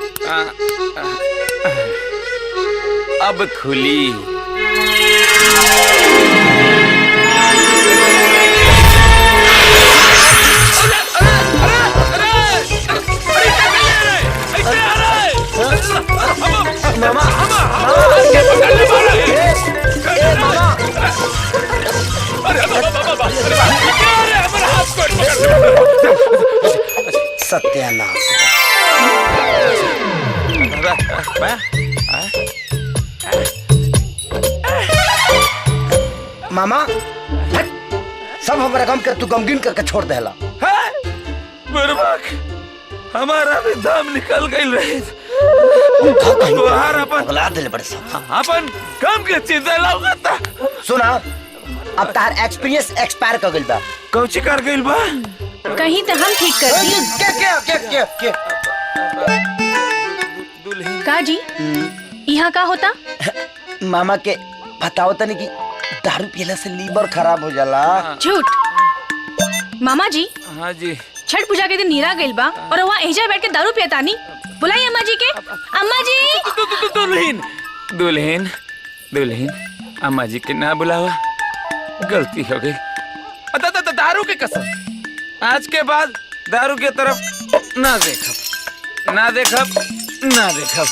अब खुली। सत्यानाश। मामा सब हमारा गम कर तू गमगीन करके छोड़ देला। बुरबक, हमारा भी दम निकल गई रही। अगला दिल बड़े सब अपन कम के चिंता लगता। सुना, अब तार एक्सपीरियंस एक्सपायर कर गइल बा। कौची कर गइल बा? कहीं तो हम ठीक कर दी। क्या का जी यहाँ का होता? मामा के बताओ तनी कि दारू पीला से लीवर खराब हो जाला। झूठ। मामा जी, हाँ जी, छठ पूजा के दिन नीरा गइल बा और वहाँ एजा बैठ के दारू पियतानी। बुलाई अम्मा जी के। अम्मा जी। दुल्हन दुल्हन दुल्हन, अम्मा जी के ना बुलावा, गलती हो गई। दारू की कसम, आज के बाद दारू की तरफ ना देखब, ना देखब, ना देखब।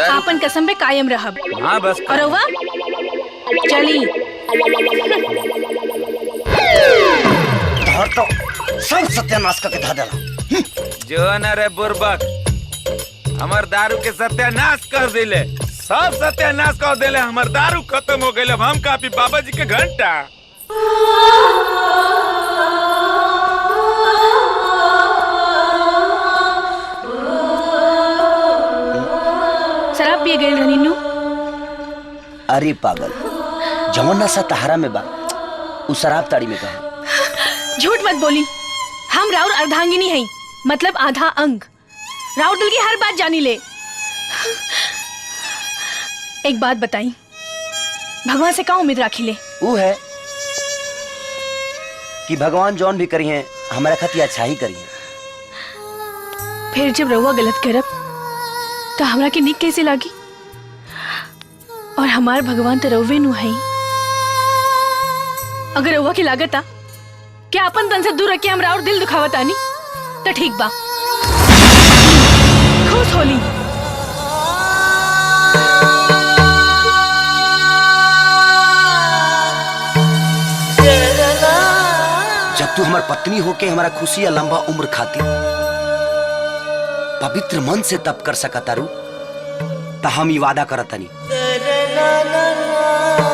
आपन कसम पे कायम रहब। हाँ बस। और हुआ चली। तो सब सत्यानाश करके धा देला। जो न रे बुरबक, हमार दारू के सत्यानाश कर दिले, सब सत्यानाश कर दिले। हमार दारू खत्म हो गई। अब हम काफी बाबा जी के घंटा। शराब पिए गए नीनू। अरे पागल, जवन नशा तहारा में बा उ शराब ताड़ी में कहा। झूठ मत बोली, हम राउर अर्धांगिनी हैं, मतलब आधा अंग। राउर दिल की हर बात जानी ले। एक बात बताई, भगवान से क्या उम्मीद राखी ले? वो है कि भगवान जौन भी करी है हमारा खती अच्छा ही करी है। फिर जब रउआ गलत करब तो हमरा के निक कैसे लागी? और हमार भगवान तो रउवे नु है। अगर रउआ की लागत आ क्या अपन तन से दूर रख के हमरा और दिल दुखावत आनी तो ठीक बा, खुश होली। जब तू हमार पत्नी होके हमारा खुशी या लंबा उम्र खातिर पवित्र मन से तप कर सकता रू, तो हम ये वादा करतनी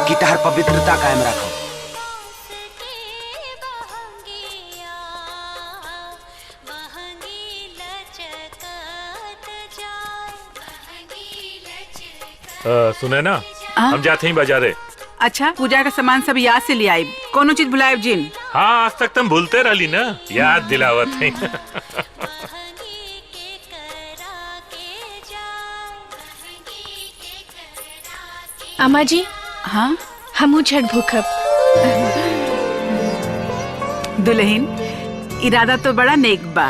कि तहर पवित्रता कायम रखो। सुने ना, हम जाते ही बाजारे। अच्छा, पूजा का सामान सब याद से ले आई, कोनो चीज भुलाए जिन? हाँ, आज तक तुम भूलते रही ना, याद दिलावत है। अम्मा जी। हाँ, हमू छठ भूखब। दुल्हन, इरादा तो बड़ा नेक बा,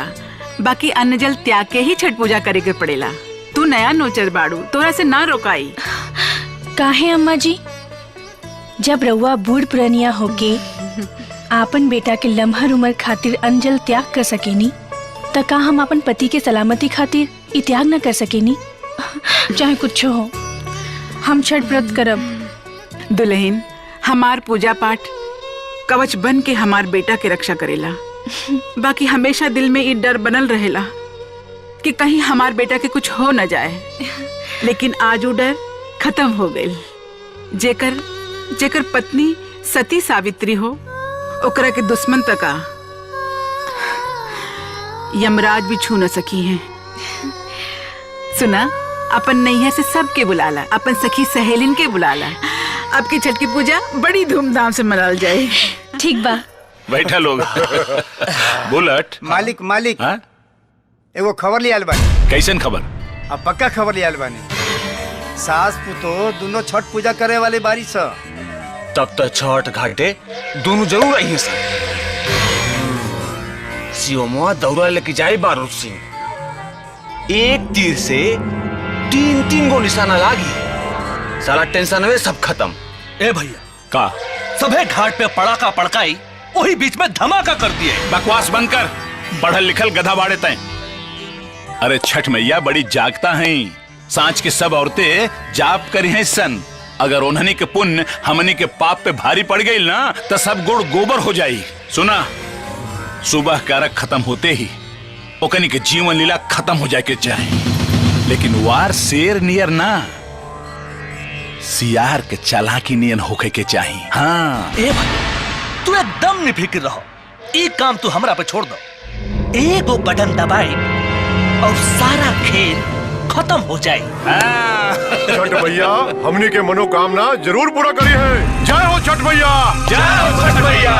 बाकी अन्न जल त्याग के ही छठ पूजा करे के पड़ेला। तू नया नोचर बाड़ू, तोरा से ना रोकाई। काहे अम्मा जी? जब रउआ बूढ़ पुरनिया होके आपन बेटा के लम्हर उम्र खातिर अंजल त्याग कर सकेनी, त का हम अपन पति के सलामती खातिर इ त्याग न कर सकेनी? चाहे कुछ हो, हम छठ व्रत करब। दुल्हन, हमार पूजा पाठ कवच बन के हमार बेटा के रक्षा करेला। बाकी हमेशा दिल में ये डर बनल रहेला कि कहीं हमार बेटा के कुछ हो न जाए। लेकिन आज वो डर खत्म हो गई। जेकर पत्नी सती सावित्री हो, ओकरा के दुश्मन तका यमराज भी छू न सकी हैं। सुना, अपन नैया से सबके बुलाला, अपन सखी सहेलिन के बुलाला। अब की छठ की पूजा बड़ी धूमधाम से मनाल जाए। ठीक बा। बैठा लोग। बुलेट मालिक मालिक, हाँ? एगो खबर लियाल बानी। कैसन खबर? अब पक्का खबर लियाल बानी। सास पुतो दोनों छठ पूजा करे वाले बारी सा। तब तक छठ घाटे दोनों जरूर आई सर। शिवमुआ दौड़ा लेके जाए बारूद सिंह, एक तीर से तीन गो निशाना लागी। सारा टेंशन में सब खत्म। ए भैया का सभे घाट पे पड़ाका पड़काई, वही बीच में धमाका कर दिए। बकवास बंद कर, पढ़ल लिखल गधा बाड़े तय। अरे छठ मैया बड़ी जागता हैं, सांच के सब औरतें जाप करी हैं सन। अगर उन्हनी के पुण्य हमनी के पाप पे भारी पड़ गई ना, तो सब गुड़ गोबर हो जाई। सुना, सुबह कारक खत्म होते ही ओकनी के जीवन लीला खत्म हो जाए के चाहे, लेकिन वार शेर नियर ना, सियार के चालाकी नियन होके के चाहिए। हाँ, ए भाई तू एकदम निफिक्र रहो। ये काम तू हमरा पे छोड़ दो। एगो बटन दबाई और सारा खेल खत्म हो जाए। छठ भैया हमनी के मनोकामना जरूर पूरा करी है। जय हो छठ भैया, जय हो छठ भैया।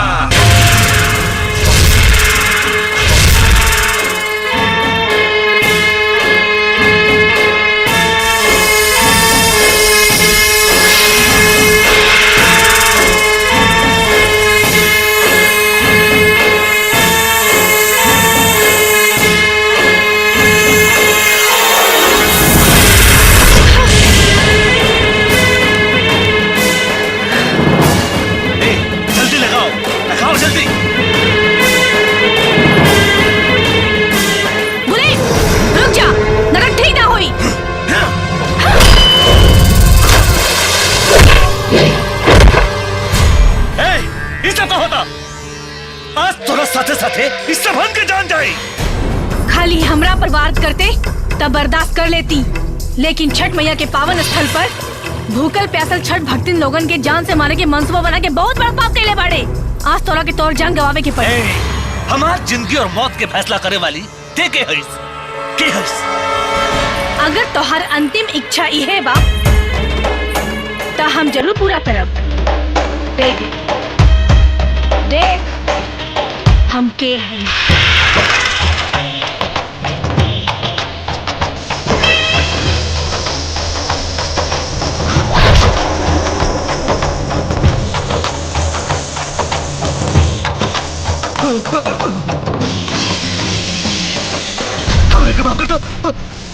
इससे भन के जान जाए। खाली हमरा पर वार करते तब बर्दाश्त कर लेती, लेकिन छठ मैया के पावन स्थल पर भूखल प्यासल छठ भक्तिन लोगन के जान से मारे के मंसूबा बना के बहुत बड़ा पाप कैले बाड़े। आज तोरा के तौर जान गवावे के पड़े। हमार जिंदगी और मौत के फैसला करे वाली ते के हईस। अगर तोहर अंतिम इच्छा इहे बा तो हम जरूर पूरा करब। देख हम के हैं।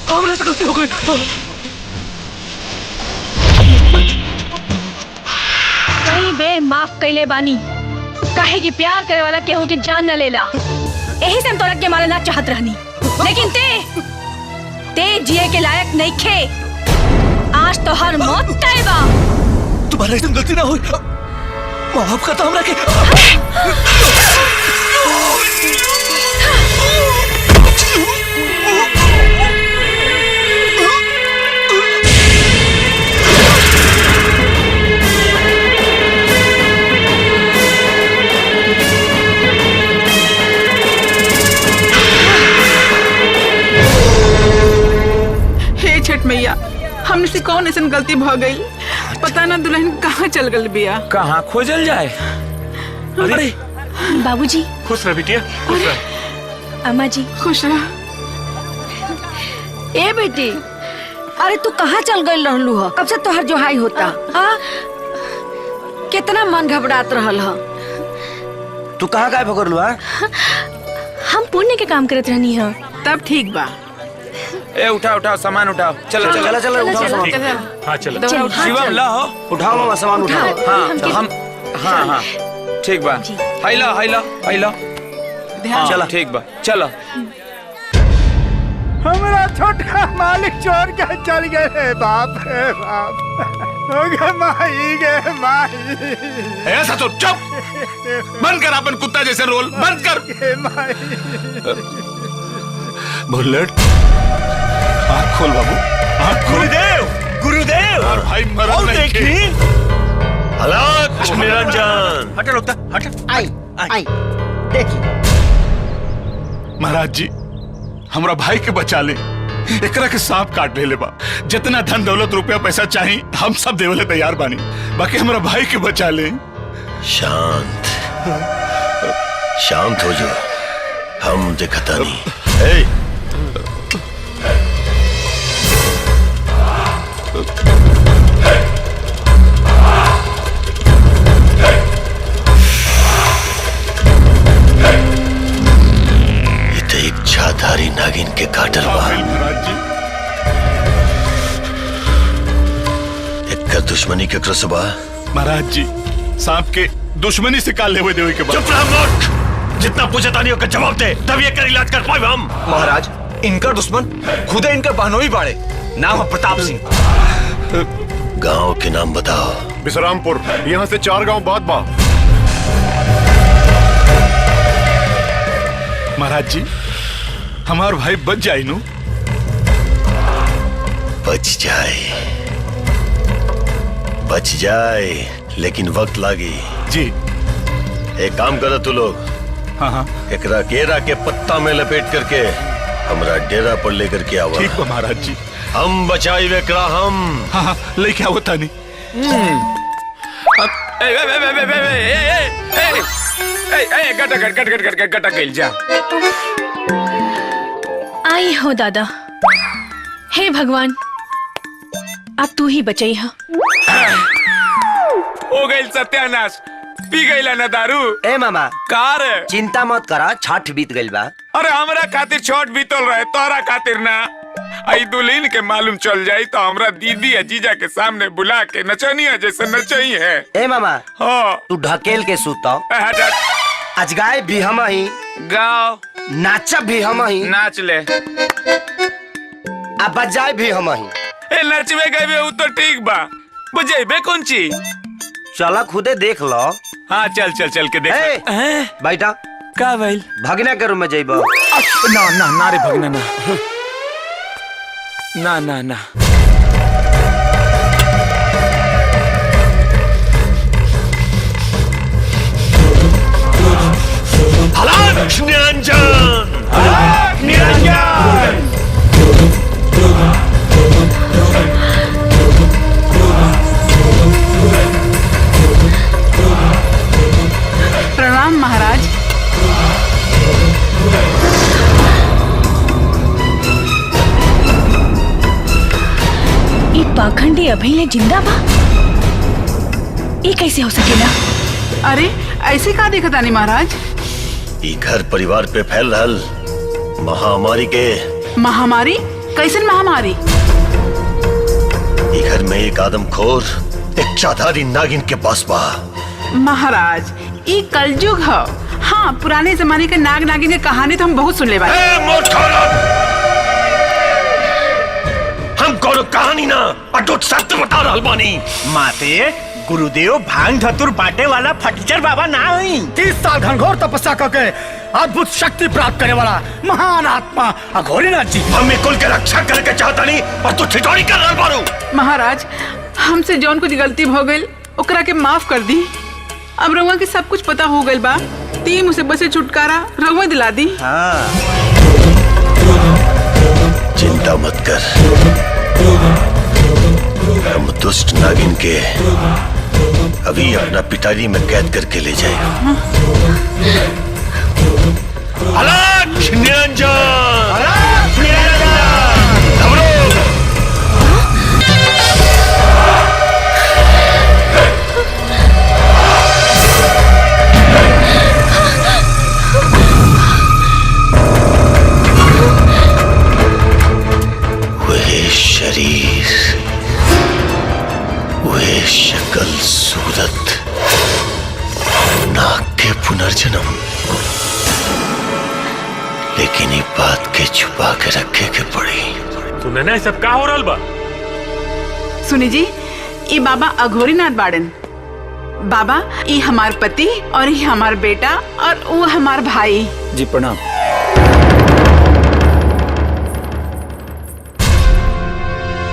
हमरे से गलती हो गई। कहीं बे माफ कैले बानी, काहे कि प्यार करे वाला केहू के जान न लेला। यही से हम तोरा के मारे ना चाहत रहनी, लेकिन ते जिए के लायक नहीं खे। आज तो हर मौत तय बा। तुम्हारे ऐसी गलती ना हुई, माफ करता हमरा के। छठ मैया हमने से कौन ऐसी गलती भ गई, पता ना दुल्हन कहाँ चल गल बिया। कहाँ खोजल जाए। अरे बाबूजी खुश रह बिटिया, खुश रह। अम्मा जी खुश रह। ए बेटी, अरे तू कहाँ चल गई रहलू ह? कब से तोहर जोहाई होता। कितना मन घबरात रहल ह। तू कहाँ गायब हो गलू? हम पुण्य के काम करत रहनी है। तब ठीक बा। ए उठाओ उठाओ सामान उठाओ। चलो चलो चलो उठाओ सामान। हाँ चलो शिवम ला हो, उठाओ मामा सामान उठाओ। हाँ हम हाँ ठीक बा। हाइला चलो ठीक बा चलो। हमारा छोटा मालिक चोर के चल गए। बाप रे बाप, हो गए माही। ऐसा तो चुप, बंद कर अपन कुत्ता जैसे रोल, बंद कर। बुलेट आँख खोल बाबू, आँख खोल। गुरुदेव और भाई मरद नहीं देखी अलग निरंजन। हट लोग हट। आई देखी महाराज जी हमरा भाई के बचा ले, एकरा के सांप काट ले बा। जितना धन दौलत रुपया पैसा चाहिए हम सब देवले तैयार बानी, बाकी हमरा भाई के बचा ले। शांत हो जाओ, हम देखता नहीं। इच्छाधारी नागिन के काटल बा। एक दुश्मनी के क्रसबा। महाराज जी सांप के दुश्मनी से काल लेवे देवे के बाद। चुप रह मूर्ख, जितना पूछे तानियों का जवाब दे, तभी एकर इलाज कर पाए हम। महाराज इनका दुश्मन खुदे इनके बहनोई बाड़े, नाम है प्रताप सिंह। गांव के नाम बताओ। विश्रामपुर, यहाँ से 4 गांव बाद बा। महाराज जी हमार भाई बच जाए नु। बच जाए लेकिन वक्त लागी जी। एक काम करो तू लोग। हाँ। एकरा केरा के पत्ता में लपेट करके हमरा डेरा पर लेकर के आवा। ठीक बा महाराज जी। हम बचाई वेकरा हम। हाँ लेके आओ तानी। गटा गइल जा। आई हो दादा। हे भगवान, अब तू ही बचाई हा। हो गइल सत्यानाश। पी गइला ना दारू। ए मामा कार चिंता मत करा, छठ बीत गइल बा। अरे हमरा खातिर छठ बीतल रहे, तोरा खातिर ना। आई दुल्हन के मालूम चल जाई तो हमरा दीदी या जीजा के सामने बुला के नचनिया जैसे नचई है। ए मामा हाँ तू ढकेल के सूता। आज गाय भी हम ही गाओ, नाचब भी हम ही नाच ले, आ बजाए भी हम ही। ए नचबे गए उ तो ठीक बा, बजेबे कौन चीज? चला खुदे देख लो। हाँ चल चल चल के देख। बैठा का भइल? भगना के रूम में जइबो। ना ना ना रे भगना ना। ना ना ना। हलाक निरंजन! हलाक निरंजन! प्रणाम महाराज। ये पाखंडी अभी ले जिंदा बा? ये कैसे हो सकेला? अरे ऐसे का देखा तानी महाराज? ई घर परिवार पे फैल रहल महामारी के। महामारी? कैसन महामारी? ई घर में एक आदमखोर, एक चाधारी नागिन के पास बा। महाराज ये कलयुग है। हाँ, पुराने जमाने के नाग नागिन की कहानी तो हम बहुत सुन ले बानी। हम कोनो कहानी ना अटूट सत्य बता रहल बानी। माते गुरुदेव भांग धतुर बांटे वाला फटीचर बाबा ना हुई। 30 साल घनघोर तपस्या करके अद्भुत शक्ति प्राप्त करने वाला महान आत्मा अघोरीनाथ जी। हम कुल के रक्षा करके चाहता नहीं और तू ठिठोरी कर रहल बारू। महाराज हमसे जौन कुछ गलती हो गई ओकरा के माफ कर दी। अब रउआ के सब कुछ पता हो गइल बा। ती मुसीबत से छुटकारा रउआ दिला दी। हाँ। चिंता मत कर, हम दुष्ट नागिन के अभी अपना पिटारी में कैद करके ले जाए। हलाक निरंजन! हलाक निरंजन! घबरो! वह शरीर, वह शक्ल सूरत, नाग के पुनर्जन्म, लेकिन ये बात के छुपा के रखे के पड़ी। तूने ना सब का हो रहल बा? सुनी जी, ये बाबा अघोरीनाथ बाड़न। बाबा ये हमार पति और ये हमार बेटा और वो हमार भाई। जी प्रणाम।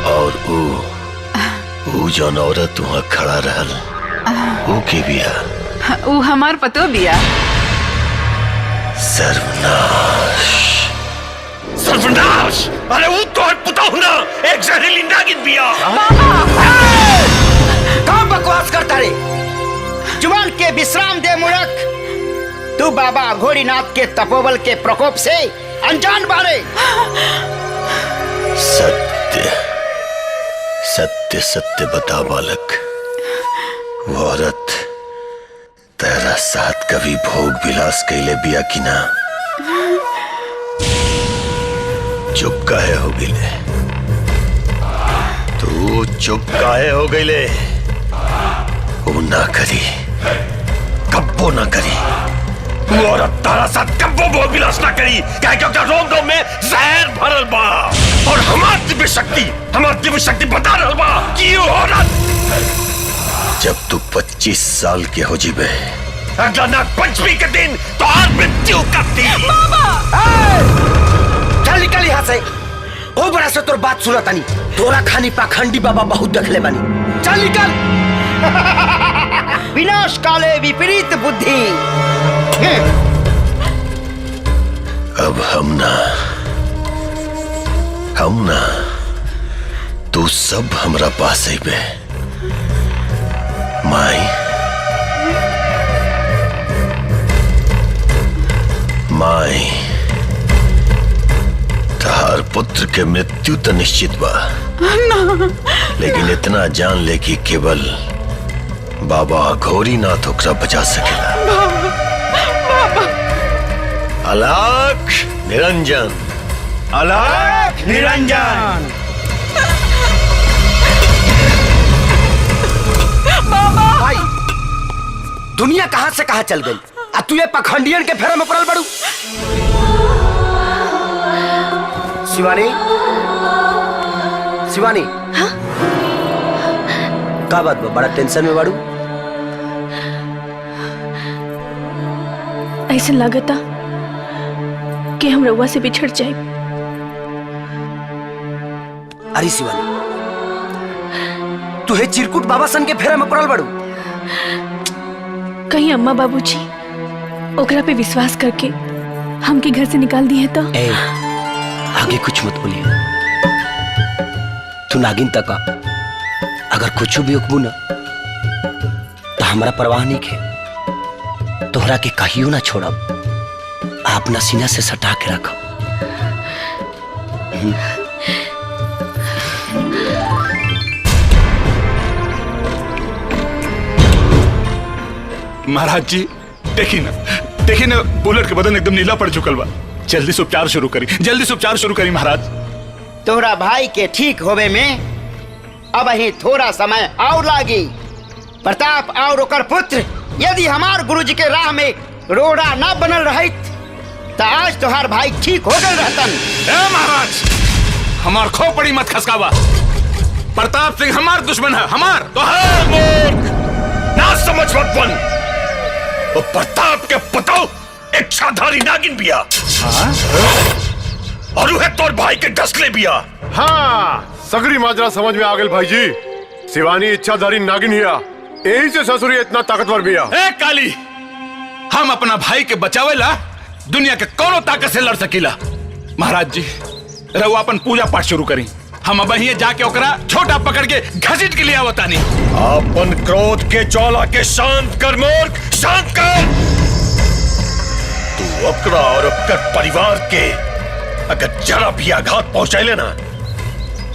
और वो जौन औरत वहाँ खड़ा रहल, वो के बिया? वो हमार पतो बिया। सर्वनाश! सर्वनाश! अरे वो तो पुता हूँ ना, एक जहरीली नागिन बिया। कौन बकवास करता रे? जुबान के विश्राम दे मूर्ख। तू बाबा अघोरीनाथ के तपोबल के प्रकोप से अनजान बारे। सत्य सत्य सत्य बता बालक, वो औरत तेरा साथ कभी भोग विलास कैले बिया कि ना? चुप काहे हो गईले? तू चुप काहे हो गईले? वो ना करी, कब्बो ना करी। वो औरत तारा साथ कब्बो भोग विलास ना करी, क्या क्योंकि रोम रोम में जहर भरल बा। और हमार दिव्य शक्ति बता रहल बा कि वो औरत जब तू 25 साल के हो जीबे, अगला नाग पंचमी के दिन तो और मृत्यु करती। चल निकल यहाँ से। ओ बड़ा से तोर बात सुना तानी। तोरा खानी पाखंडी बाबा बहुत देख ले बानी। चल निकल। बिना विनाश काले विपरीत बुद्धि। अब हम ना तू सब हमरा पास ही बे माई तहार पुत्र के मृत्यु तो निश्चित बा, लेकिन इतना जान ले कि केवल बाबा घोरीनाथ ओकरा बचा सकेला। अलख निरंजन, अलख निरंजन। भाई दुनिया कहां से कहां चल गई, अब तू ये पखंडियन के फेरा में पड़ल बड़ू। शिवानी, शिवानी, हाँ? का बात बा, बड़ा टेंशन में बाड़ू? ऐसा लागता कि हम रउआ से बिछड़ जाए। अरे शिवानी, तू है चिरकुट बाबा सन के फेरा में पड़ल बाड़ू। कहीं अम्मा बाबूजी ओकरा पे विश्वास करके हमके घर से निकाल दिए तो? आगे कुछ मत बोलिए, तू नागिन तक अगर कुछ भी उकबू ना तो हमारा परवाह नहीं है, तोहरा के कहियो ना छोड़ब, अपना सीना से सटा के रखो। महाराज जी देखी ना बुलेट के बदन एकदम नीला पड़ चुकल बा। जल्दी से उपचार शुरू करी महाराज। तोहरा भाई के ठीक होवे में अब ही थोड़ा समय और लागी। प्रताप और ओकर पुत्र यदि हमार गुरुजी के राह में रोड़ा न बनल रहित तो आज तोहार भाई ठीक हो गए रहतन। महाराज हमार खोपड़ी मत खसकावा। प्रताप सिंह हमार दुश्मन है, हमार तो ना समझ मत बन। वो प्रताप के पतो इच्छाधारी नागिन बिया, और वह तोर भाई के डसले बिया। हाँ, सगरी माजरा समझ में आ गई भाई जी। शिवानी इच्छाधारी नागिन हिया, यही से ससुरी इतना ताकतवर बिया। ए काली, हम अपना भाई के बचावेला दुनिया के कोनो ताकत से लड़ सकीला। महाराज जी रहुआ अपन पूजा पाठ शुरू करी, हम अब ही जाके ओकरा छोटा पकड़ के घसीट के लिए आवतानी। अपन क्रोध के ज्वाला के शांत कर मूर्ख, शांत कर। तू ओकरा और ओकर परिवार के अगर जरा भी आघात पहुंचाइले ना,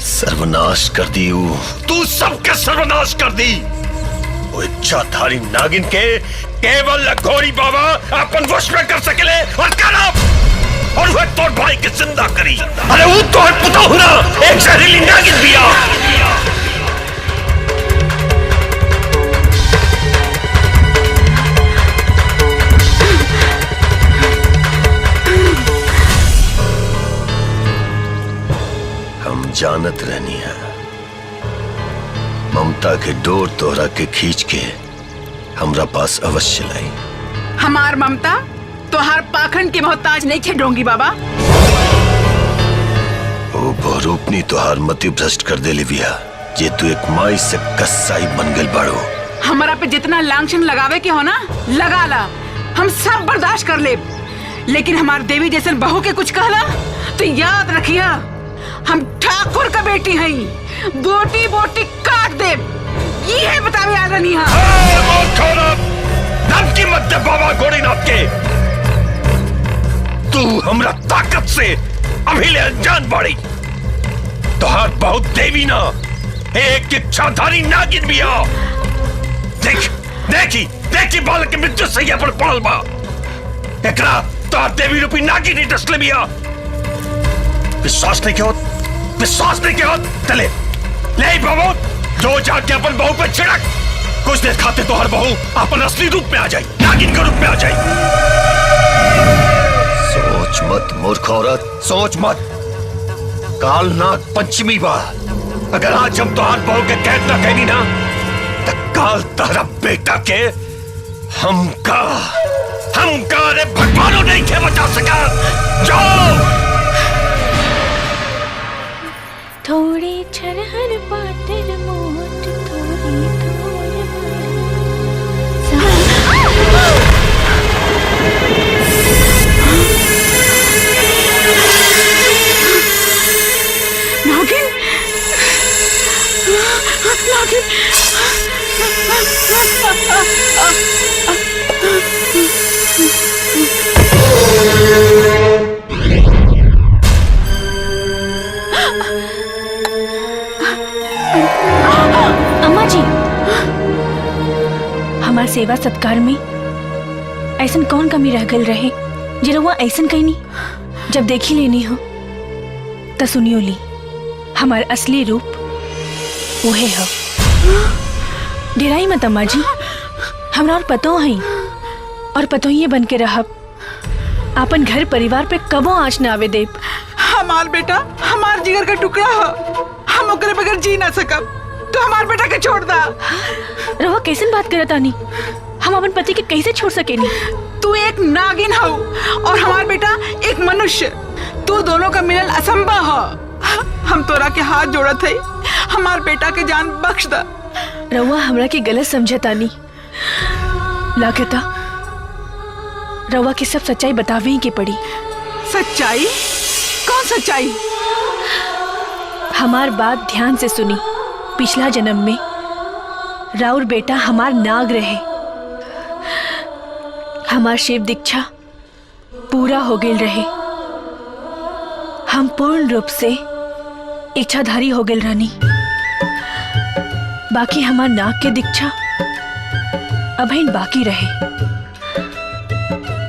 सर्वनाश कर दी। तू सबके सर्वनाश कर दी। वो इच्छाधारी नागिन के केवल लघोरी बाबा अपन वश में कर सकेले और करब, और वह तोर भाई के जिंदा करी। अरे वो तो पता हो ना, एक जहरीली नागिन बिया। हम जानत रहनी है, ममता के डोर तोहरा के खींच के हमरा पास अवश्य लाई। हमार ममता तोहार पाखंड के मोहताज नहीं थे डोंगी बाबा। ओ बहुरूपनी तोहार मति भ्रष्ट कर दे लिविया, जे तू एक माई से कसाई बन गई बाड़ो। हमारा पे जितना लांछन लगावे के हो ना लगा ला, हम सब बर्दाश्त कर ले, लेकिन हमार देवी जैसे बहू के कुछ कहला तो याद रखिया, हम ठाकुर का बेटी हैं, बोटी बोटी काट दे, ये है बतावे आ रही है। धमकी मत दे बाबा घोड़ीनाथ के। तू हमरा ताकत से अभी ले अनजान बाड़ी। तोहार बहुत देवी ना, एक इच्छाधारी नागिन बिया। देखी बालक के मृत्यु सैया पर पड़ल बा। एकरा तोहार देवी रूपी नागिन ही डसले बिया। विश्वास नहीं के होत चले ले बाबू, जो जाके अपन बहू पे छिड़क। कुछ देर खाते तो हर बहू अपन असली रूप में आ जाए, नागिन के रूप में आ जाए। सोच मत मूर्ख औरत, सोच मत। काल नाग पंचमी बा, अगर आज हम तोहार बहू के कैद ना कहनी ना, तो काल तारा बेटा के हमका रे भगवानों नहीं के बचा सका। जाओ। थोड़े छरहर पातर मोट थोड़ी थोड़ अम्मा जी, हमार सेवा सत्कार में ऐसन कौन कमी रह गल रहे जे रउआ ऐसन कहनी जब देखी लेनी हो तो सुनियो ली हमार असली रूप वहे हो। डेराई मत अम्मा जी, हमरा और पतो है और पतो ही बन के रहब। अपन घर परिवार पे कबो आँच न आवे देब। हमार बेटा हमार जिगर का टुकड़ा हो, हम ओकरे बगैर जी ना सकब। तो हमार बेटा के छोड़ दा। रवा कैसन बात करत आनी? हम अपन पति के कैसे छोड़ सकेनी? तू एक नागिन हो और हमार बेटा एक मनुष्य। तू दोनों का मिलन असंभव हो। हम तोरा के हाथ जोड़त है, हमार बेटा के जान बख्श दा। रवा हमरा के गलत समझतानी। लागता रवा की सब सच्चाई बतावे ही के पड़ी। सच्चाई? कौन सच्चाई? हमार बात ध्यान से सुनी। पिछला जन्म में राउर बेटा हमार नाग रहे। हमार शिव दीक्षा पूरा हो गई रहे। हम पूर्ण रूप से इच्छाधारी हो गए रानी। बाकी हमार नाग के दीक्षा अभी बाकी रहे।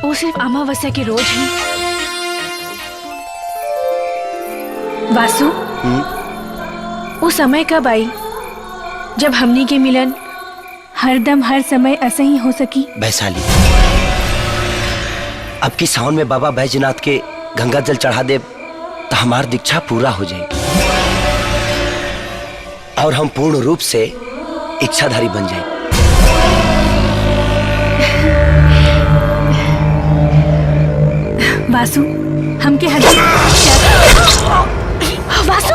वो सिर्फ अमावस्या के रोज ही। वासु, वो समय कब आई जब हमनी के मिलन हरदम हर समय ऐसे ही हो सकी? वैशाली, अब की सावन में बाबा बैजनाथ के गंगा जल चढ़ा दे तो हमार दीक्षा पूरा हो जाए और हम पूर्ण रूप से इच्छाधारी बन जाए। वासु, हमके वासु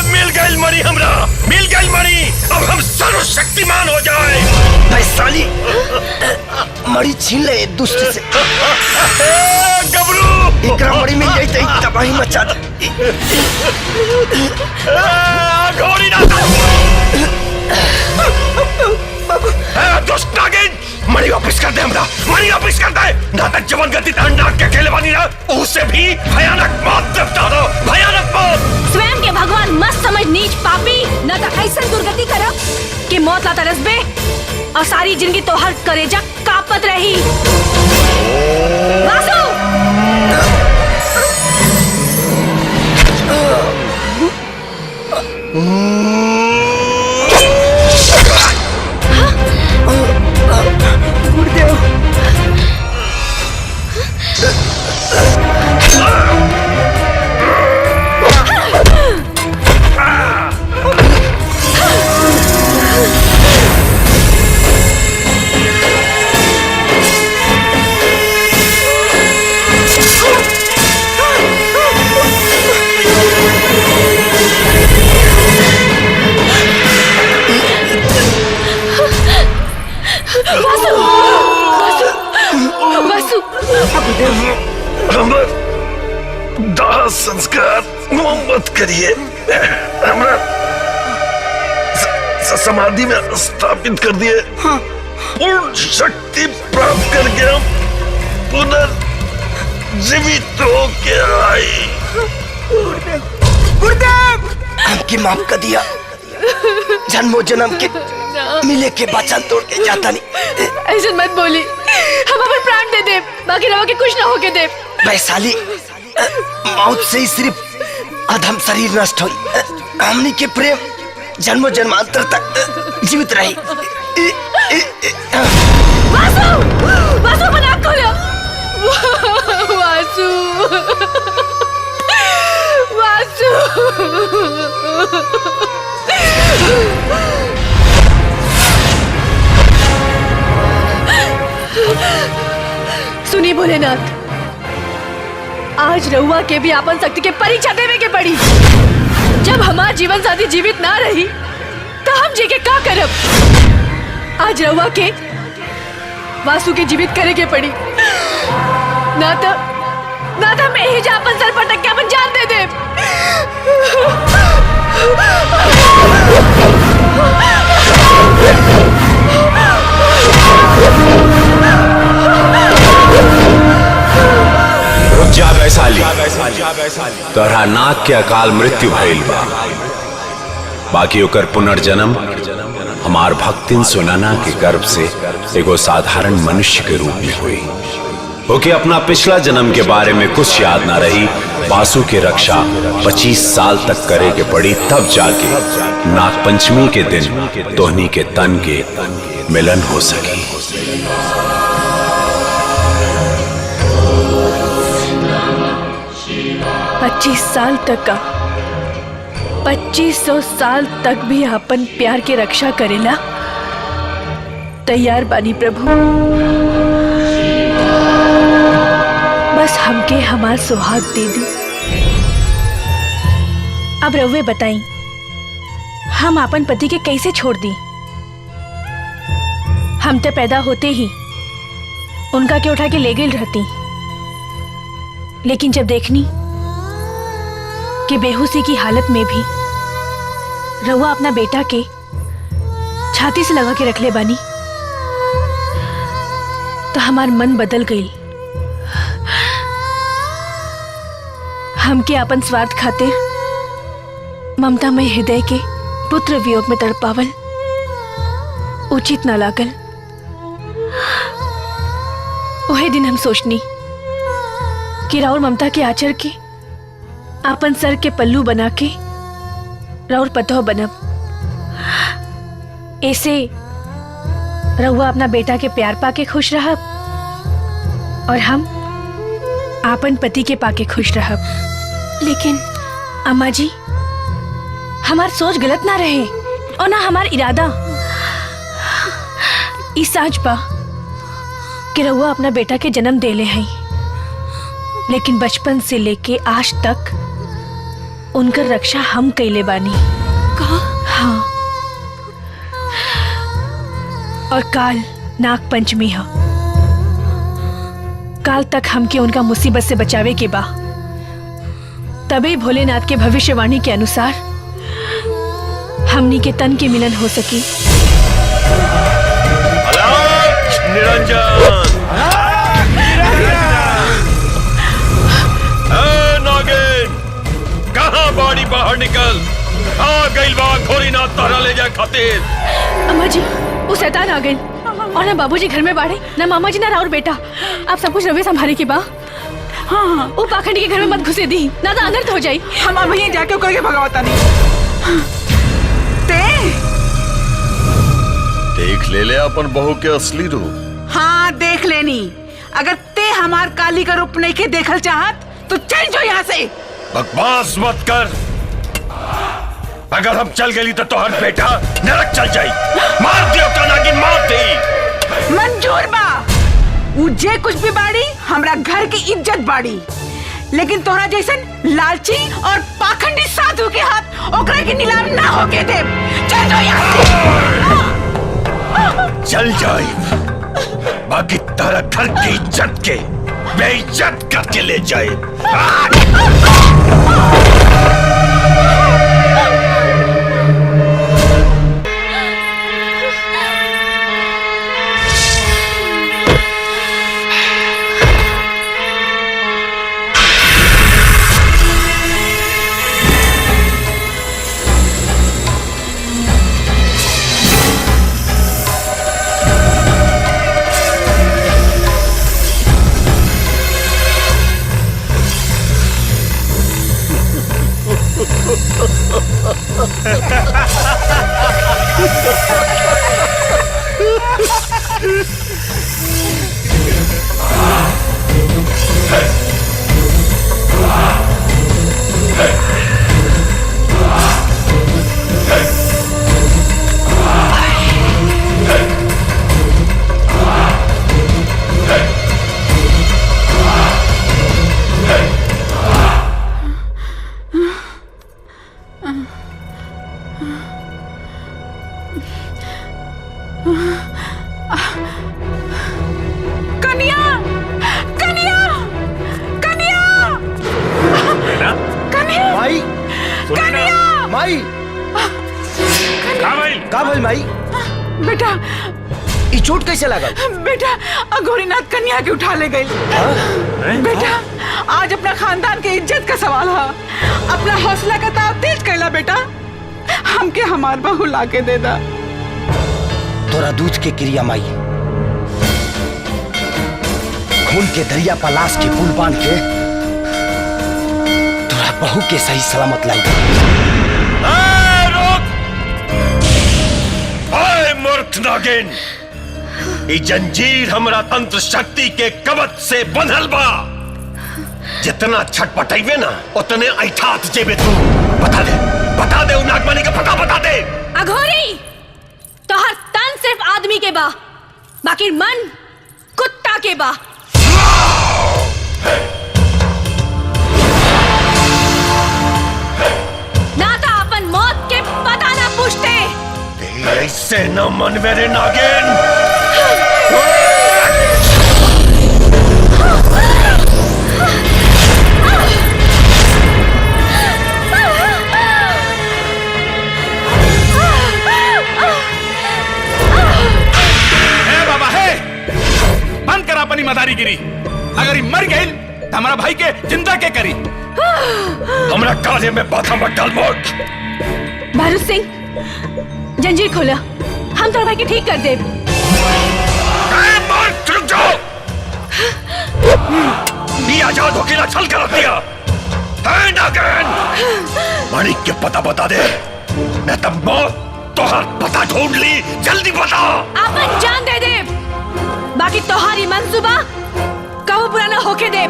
मिल गई मणि, हमरा मिल गई मणि। अब हम सर्वशक्तिमान हो जाए। वैशाली, मणि छीन ले दुष्ट से। गबरू, एकरा मणि मिल गई तो तबाही मचा दे। घोड़ी ना दुष्ट नागिन, मणि वापस कर दे हमरा, मणि वापस कर दे। ना तक जवन गति नाग के खेले बानी ना, उससे भी भयानक मौत देवता दो, भयानक मौत। स्वयं के भगवान मत समझ नीच पापी। न तो ऐसा दुर्गति करब कि मौत ला तरसबे और सारी जिंदगी तोहर करेजा कापत रही। वासु! दाह संस्कार मत करिए, हमरा समाधि में स्थापित कर दिए। पूर्ण शक्ति प्राप्त करके हम पुनर्जीवित होके आई। गुरुदेव, हमकी माफ कर दिया। जन्मों जन्म के मिले के वचन तोड़ के जाता नहीं। ऐसा मत बोली, हम अपन प्राण दे दे, बाकी रवा के कुछ ना होके दे। वैशाली, मौत से ही सिर्फ अधम शरीर नष्ट हुई। हमनी के प्रेम जन्मों जन्मांतर तक जीवित रही। वासु! वासु, अपन आँख खोलो। वासु! वासु! सुनी भोलेनाथ, आज रउआ के भी आपन शक्ति के परीक्षा देवे के पड़ी। जब हमार जीवन साथी जीवित ना रही तो हम जी के का करब? आज रउआ के वासु के जीवित करे के पड़ी। ना तो मैं ही जा अपन सर पटक के अपन जान दे दे। रुक जा वैशाली, तोहरा नाक के अकाल मृत्यु भइल बा, बाकी ओकर पुनर्जन्म हमार भक्तिन सुनना के गर्भ से एगो साधारण मनुष्य के रूप में हुई। ओके अपना पिछला जन्म के बारे में कुछ याद ना रही। बासु की रक्षा 25 साल तक करे के पड़ी, तब जाके नागपंचमी के दिन तोहनी के तन के मिलन हो सकी। 25 साल तक का 2500 साल तक भी अपन प्यार के रक्षा करेला तैयार बानी प्रभु। बस हमके हमार सुहाग दे दी। अब रउवे बताई हम अपन पति के कैसे छोड़ दी। हम तो पैदा होते ही उनका के उठा के ले गई रहती, लेकिन जब देखनी कि बेहोशी की हालत में भी रउआ अपना बेटा के छाती से लगा के रख ले बानी, तो हमार मन बदल गई। हमके अपन स्वार्थ खातिर ममता में हृदय के पुत्र वियोग में तड़पावल उचित न लागल। वही दिन हम सोचनी कि राउर ममता के आचर के अपन सर के पल्लू बना के राउर पतोह बनब। ऐसे रउआ अपना बेटा के प्यार पाके खुश रहब और हम आपन पति के पाके खुश रहब। लेकिन अम्मा जी, हमार सोच गलत ना रहे और ना हमार इरादा। इस साज बा कि रउआ अपना बेटा के जन्म देले हैं, लेकिन बचपन से लेके आज तक उनकर रक्षा हम कैले बानी। कहा? हाँ, और काल नाग पंचमी है। काल तक हमके उनका मुसीबत से बचावे के बा, तभी भोलेनाथ के भविष्यवाणी के अनुसार हमनी के तन के मिलन हो सकी। निरंजन, नागिन, कहाँ बॉडी बाहर निकल। आ गइल बा घोरीनाथ तोहरा ले जा खातिर। अम्मा जी, वो शैतान आ गई और ना बाबूजी घर में बाड़े, ना मामा जी, ना राउर बेटा। आप सब कुछ रवे संभाले की बा। हाँ, वो पाखंडी के घर में मत घुसे दी, ना तो अनर्थ हो जाई। हम अब यहीं जाके करके भगवता नहीं। देख ले ले अपन बहू के असली रूप। हाँ, देख लेनी। अगर ते हमार काली का रूप नहीं के देखल चाहत तो चल जो यहाँ से। बकवास मत कर। अगर हम चल गई तो तोहर बेटा नरक चल जाई। मार दियो तो नागिन, मार दी। मंजूर बा, जे कुछ भी बाड़ी हमरा घर की इज्जत बाड़ी, लेकिन तोहरा जैसन लालची और पाखंडी साधु के हाथ ओकरा के नीलाम ना होके दे। चल जो यहाँ से। चल जाए, बाकी तारा घर की इज्जत के बेइज्जत करके ले जाए। बेटा ई चोट कैसे लगा? बेटा अघोरीनाथ कन्या के उठा ले गई। बेटा आज अपना खानदान के इज्जत का सवाल है। अपना हौसला का ताव तेज कैला बेटा। हमके हमार बहू लाके दे दा। तोरा दूध के क्रिया माई, खून के दरिया पर लाश के पुल बांध के तोरा बहू के सही सलामत लाई। मूर्ख नागिन, ई जंजीर हमरा तंत्र शक्ति के कवच से बंधल बा। जितना छटपटाइबे ना उतने ऐठात जेबे तू। बता दे उ नागमणि का पता बता दे। अघोरी, तोहर तन सिर्फ आदमी के बा, बाकी मन कुत्ता के बा। ना तो अपन मौत के पता ना पूछते। ऐसे न मन मेरे नागिन। बाबा है, बंद कर अपनी मदारीगिरी। अगर ये मर गई तो हमारा भाई के जिंदा के करी। हमरा काले में बाधा मत डाल मोट। भारू सिंह, जंजीर खोला, हम तो भाई के ठीक कर दे। रुक जाओ। ये आजाद होके छल कर दिया। माणिक के पता बता दे, मैं तब मौत तोहर पता ढूंढ ली। जल्दी बता। अपन जान दे दे, बाकी तोहारी मंसूबा कबू पूरा न होके दे।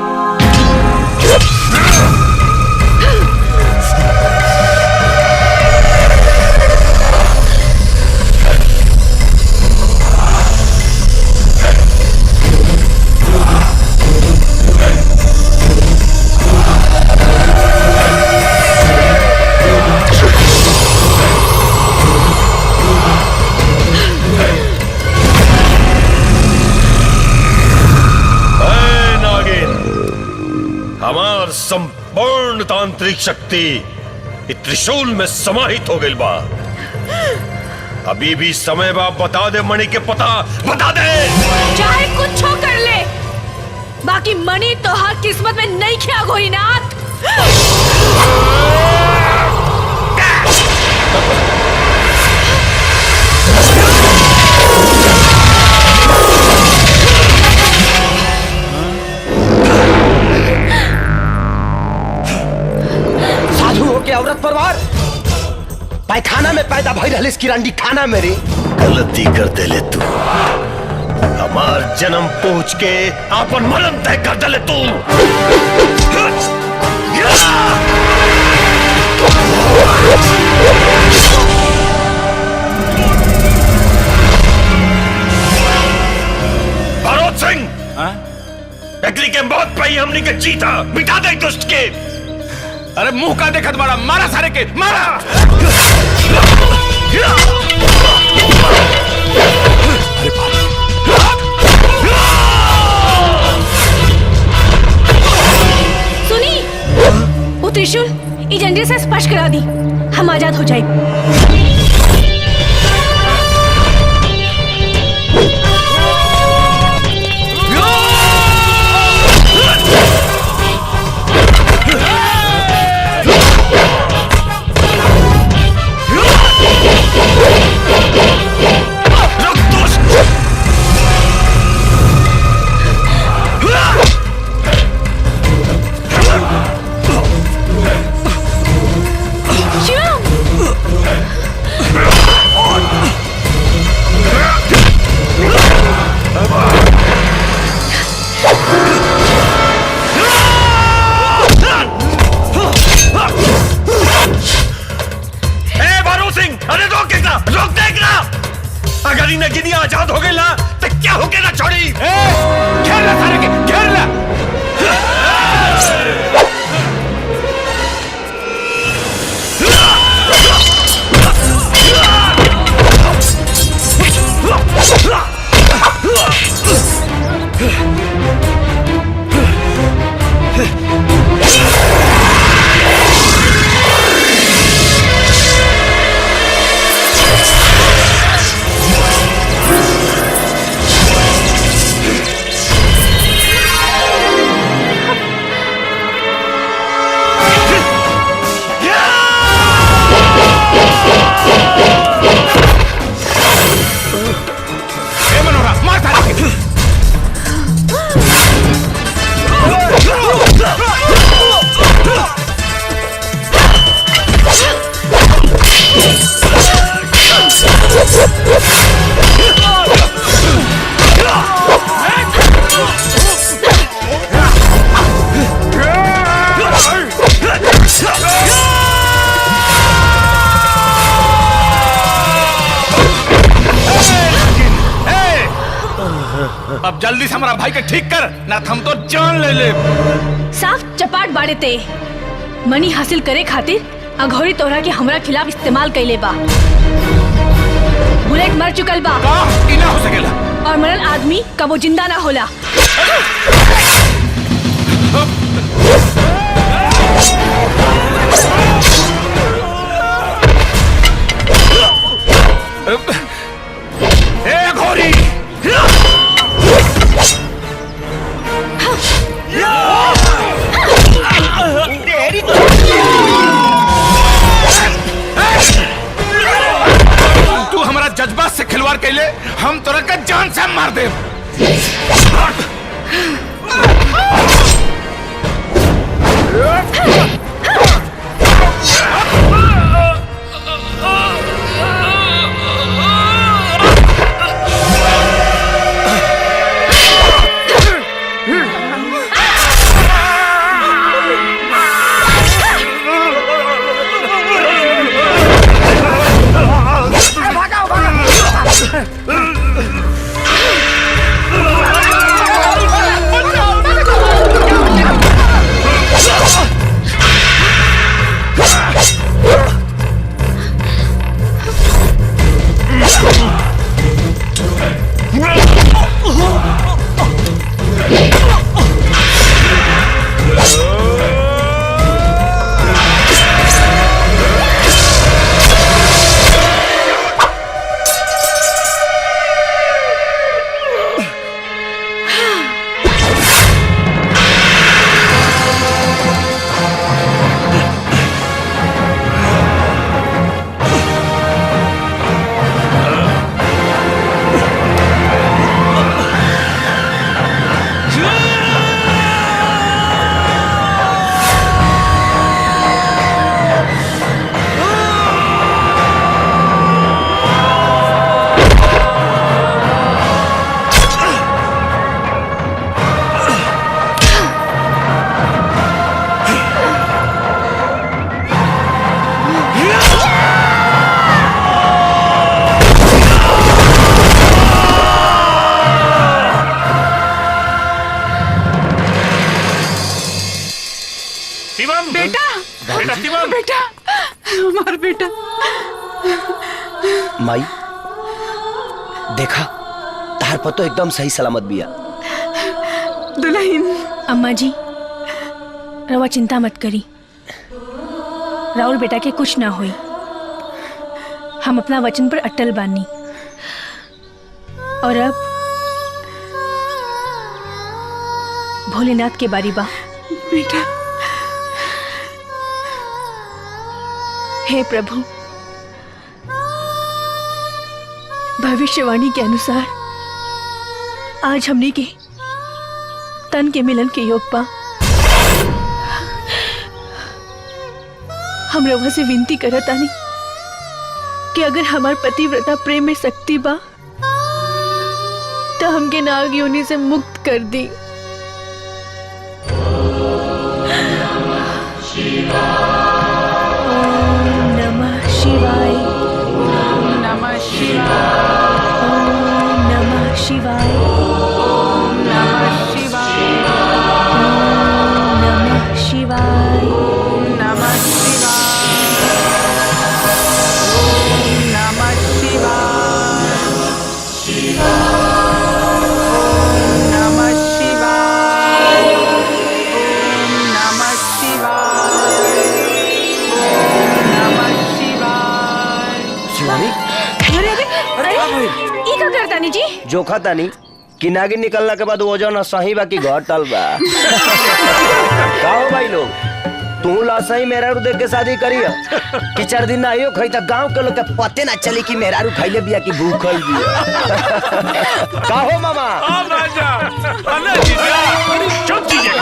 हमार संपूर्ण तांत्रिक शक्ति त्रिशूल में समाहित हो गई बा। अभी भी समय बा, बता दे मणि के पता बता दे। चाहे कुछ कर ले, बाकी मणि तो हर किस्मत में नहीं खिया अघोरीनाथ। औरत परवार पैखाना में पैदा भई रहले किरांडी खाना में रे। गलती कर दे ले तू। हमार जन्म पहुंच के आपन मरण तय कर दे ले तू। भरोत सिंह, अगली के मौत पे ही हमने के जीता। मिटा दे दुष्ट के। अरे मुंह का देखत बड़ा, मारा सारे के मारा। सुनी, वो त्रिशूल इस जंजीर से स्पर्श करा दी, हम आजाद हो जाएंगे। अगर इन्हें गिनी आजाद हो गई ना तो क्या हो गया ना छोड़ी। घेर ला सारे के, घेर ला। हमारा भाई के ठीक कर, ना तो हम तो जान ले ले। साफ चपाट बाड़े ते मनी हासिल करे खातिर अघोरी तोहरा के हमरा खिलाफ इस्तेमाल कैले बा। बुलेट मर चुकल बा। ई ना हो सकेला। और मरल आदमी कबो जिंदा ना होला। ए घोरी! तू हमारा जज्बात से खिलवाड़ कैले, हम तोरा का जान से मार दे। बेटा, हमारा बेटा। माई देखा, तार पर तो एकदम सही सलामत बिया। दुल्हन। अम्मा जी, रवा चिंता मत करी, राहुल बेटा के कुछ ना हुई। हम अपना वचन पर अटल बानी। और अब भोलेनाथ के बारी बा। बेटा। हे प्रभु, भविष्यवाणी के अनुसार आज हमने के तन के मिलन के योग पा। हम रवा से विनती करत आनी कि अगर हमार पतिव्रता प्रेम में शक्ति बा तो हमके नाग योनि से मुक्त कर दी। शिवाय ओम नमः शिवाय ओम नमः शिवाय ओम नमः शिवाय ओम नमः शिवाय ओम नमः तानी जी जोखा तानी कि नागिन निकलना के बाद वजन सही बा कि घर तल बा। भाई लोग, तू लासही मेहरारू देख के शादी करियो कि 4 दिन ना आइयो खई त गांव के लोग के पते ना चली कि मेहरारू खइले बिया कि भूखल बिया। काहो मामा? आ राजा, अरे जीजा, चुप कीजिए।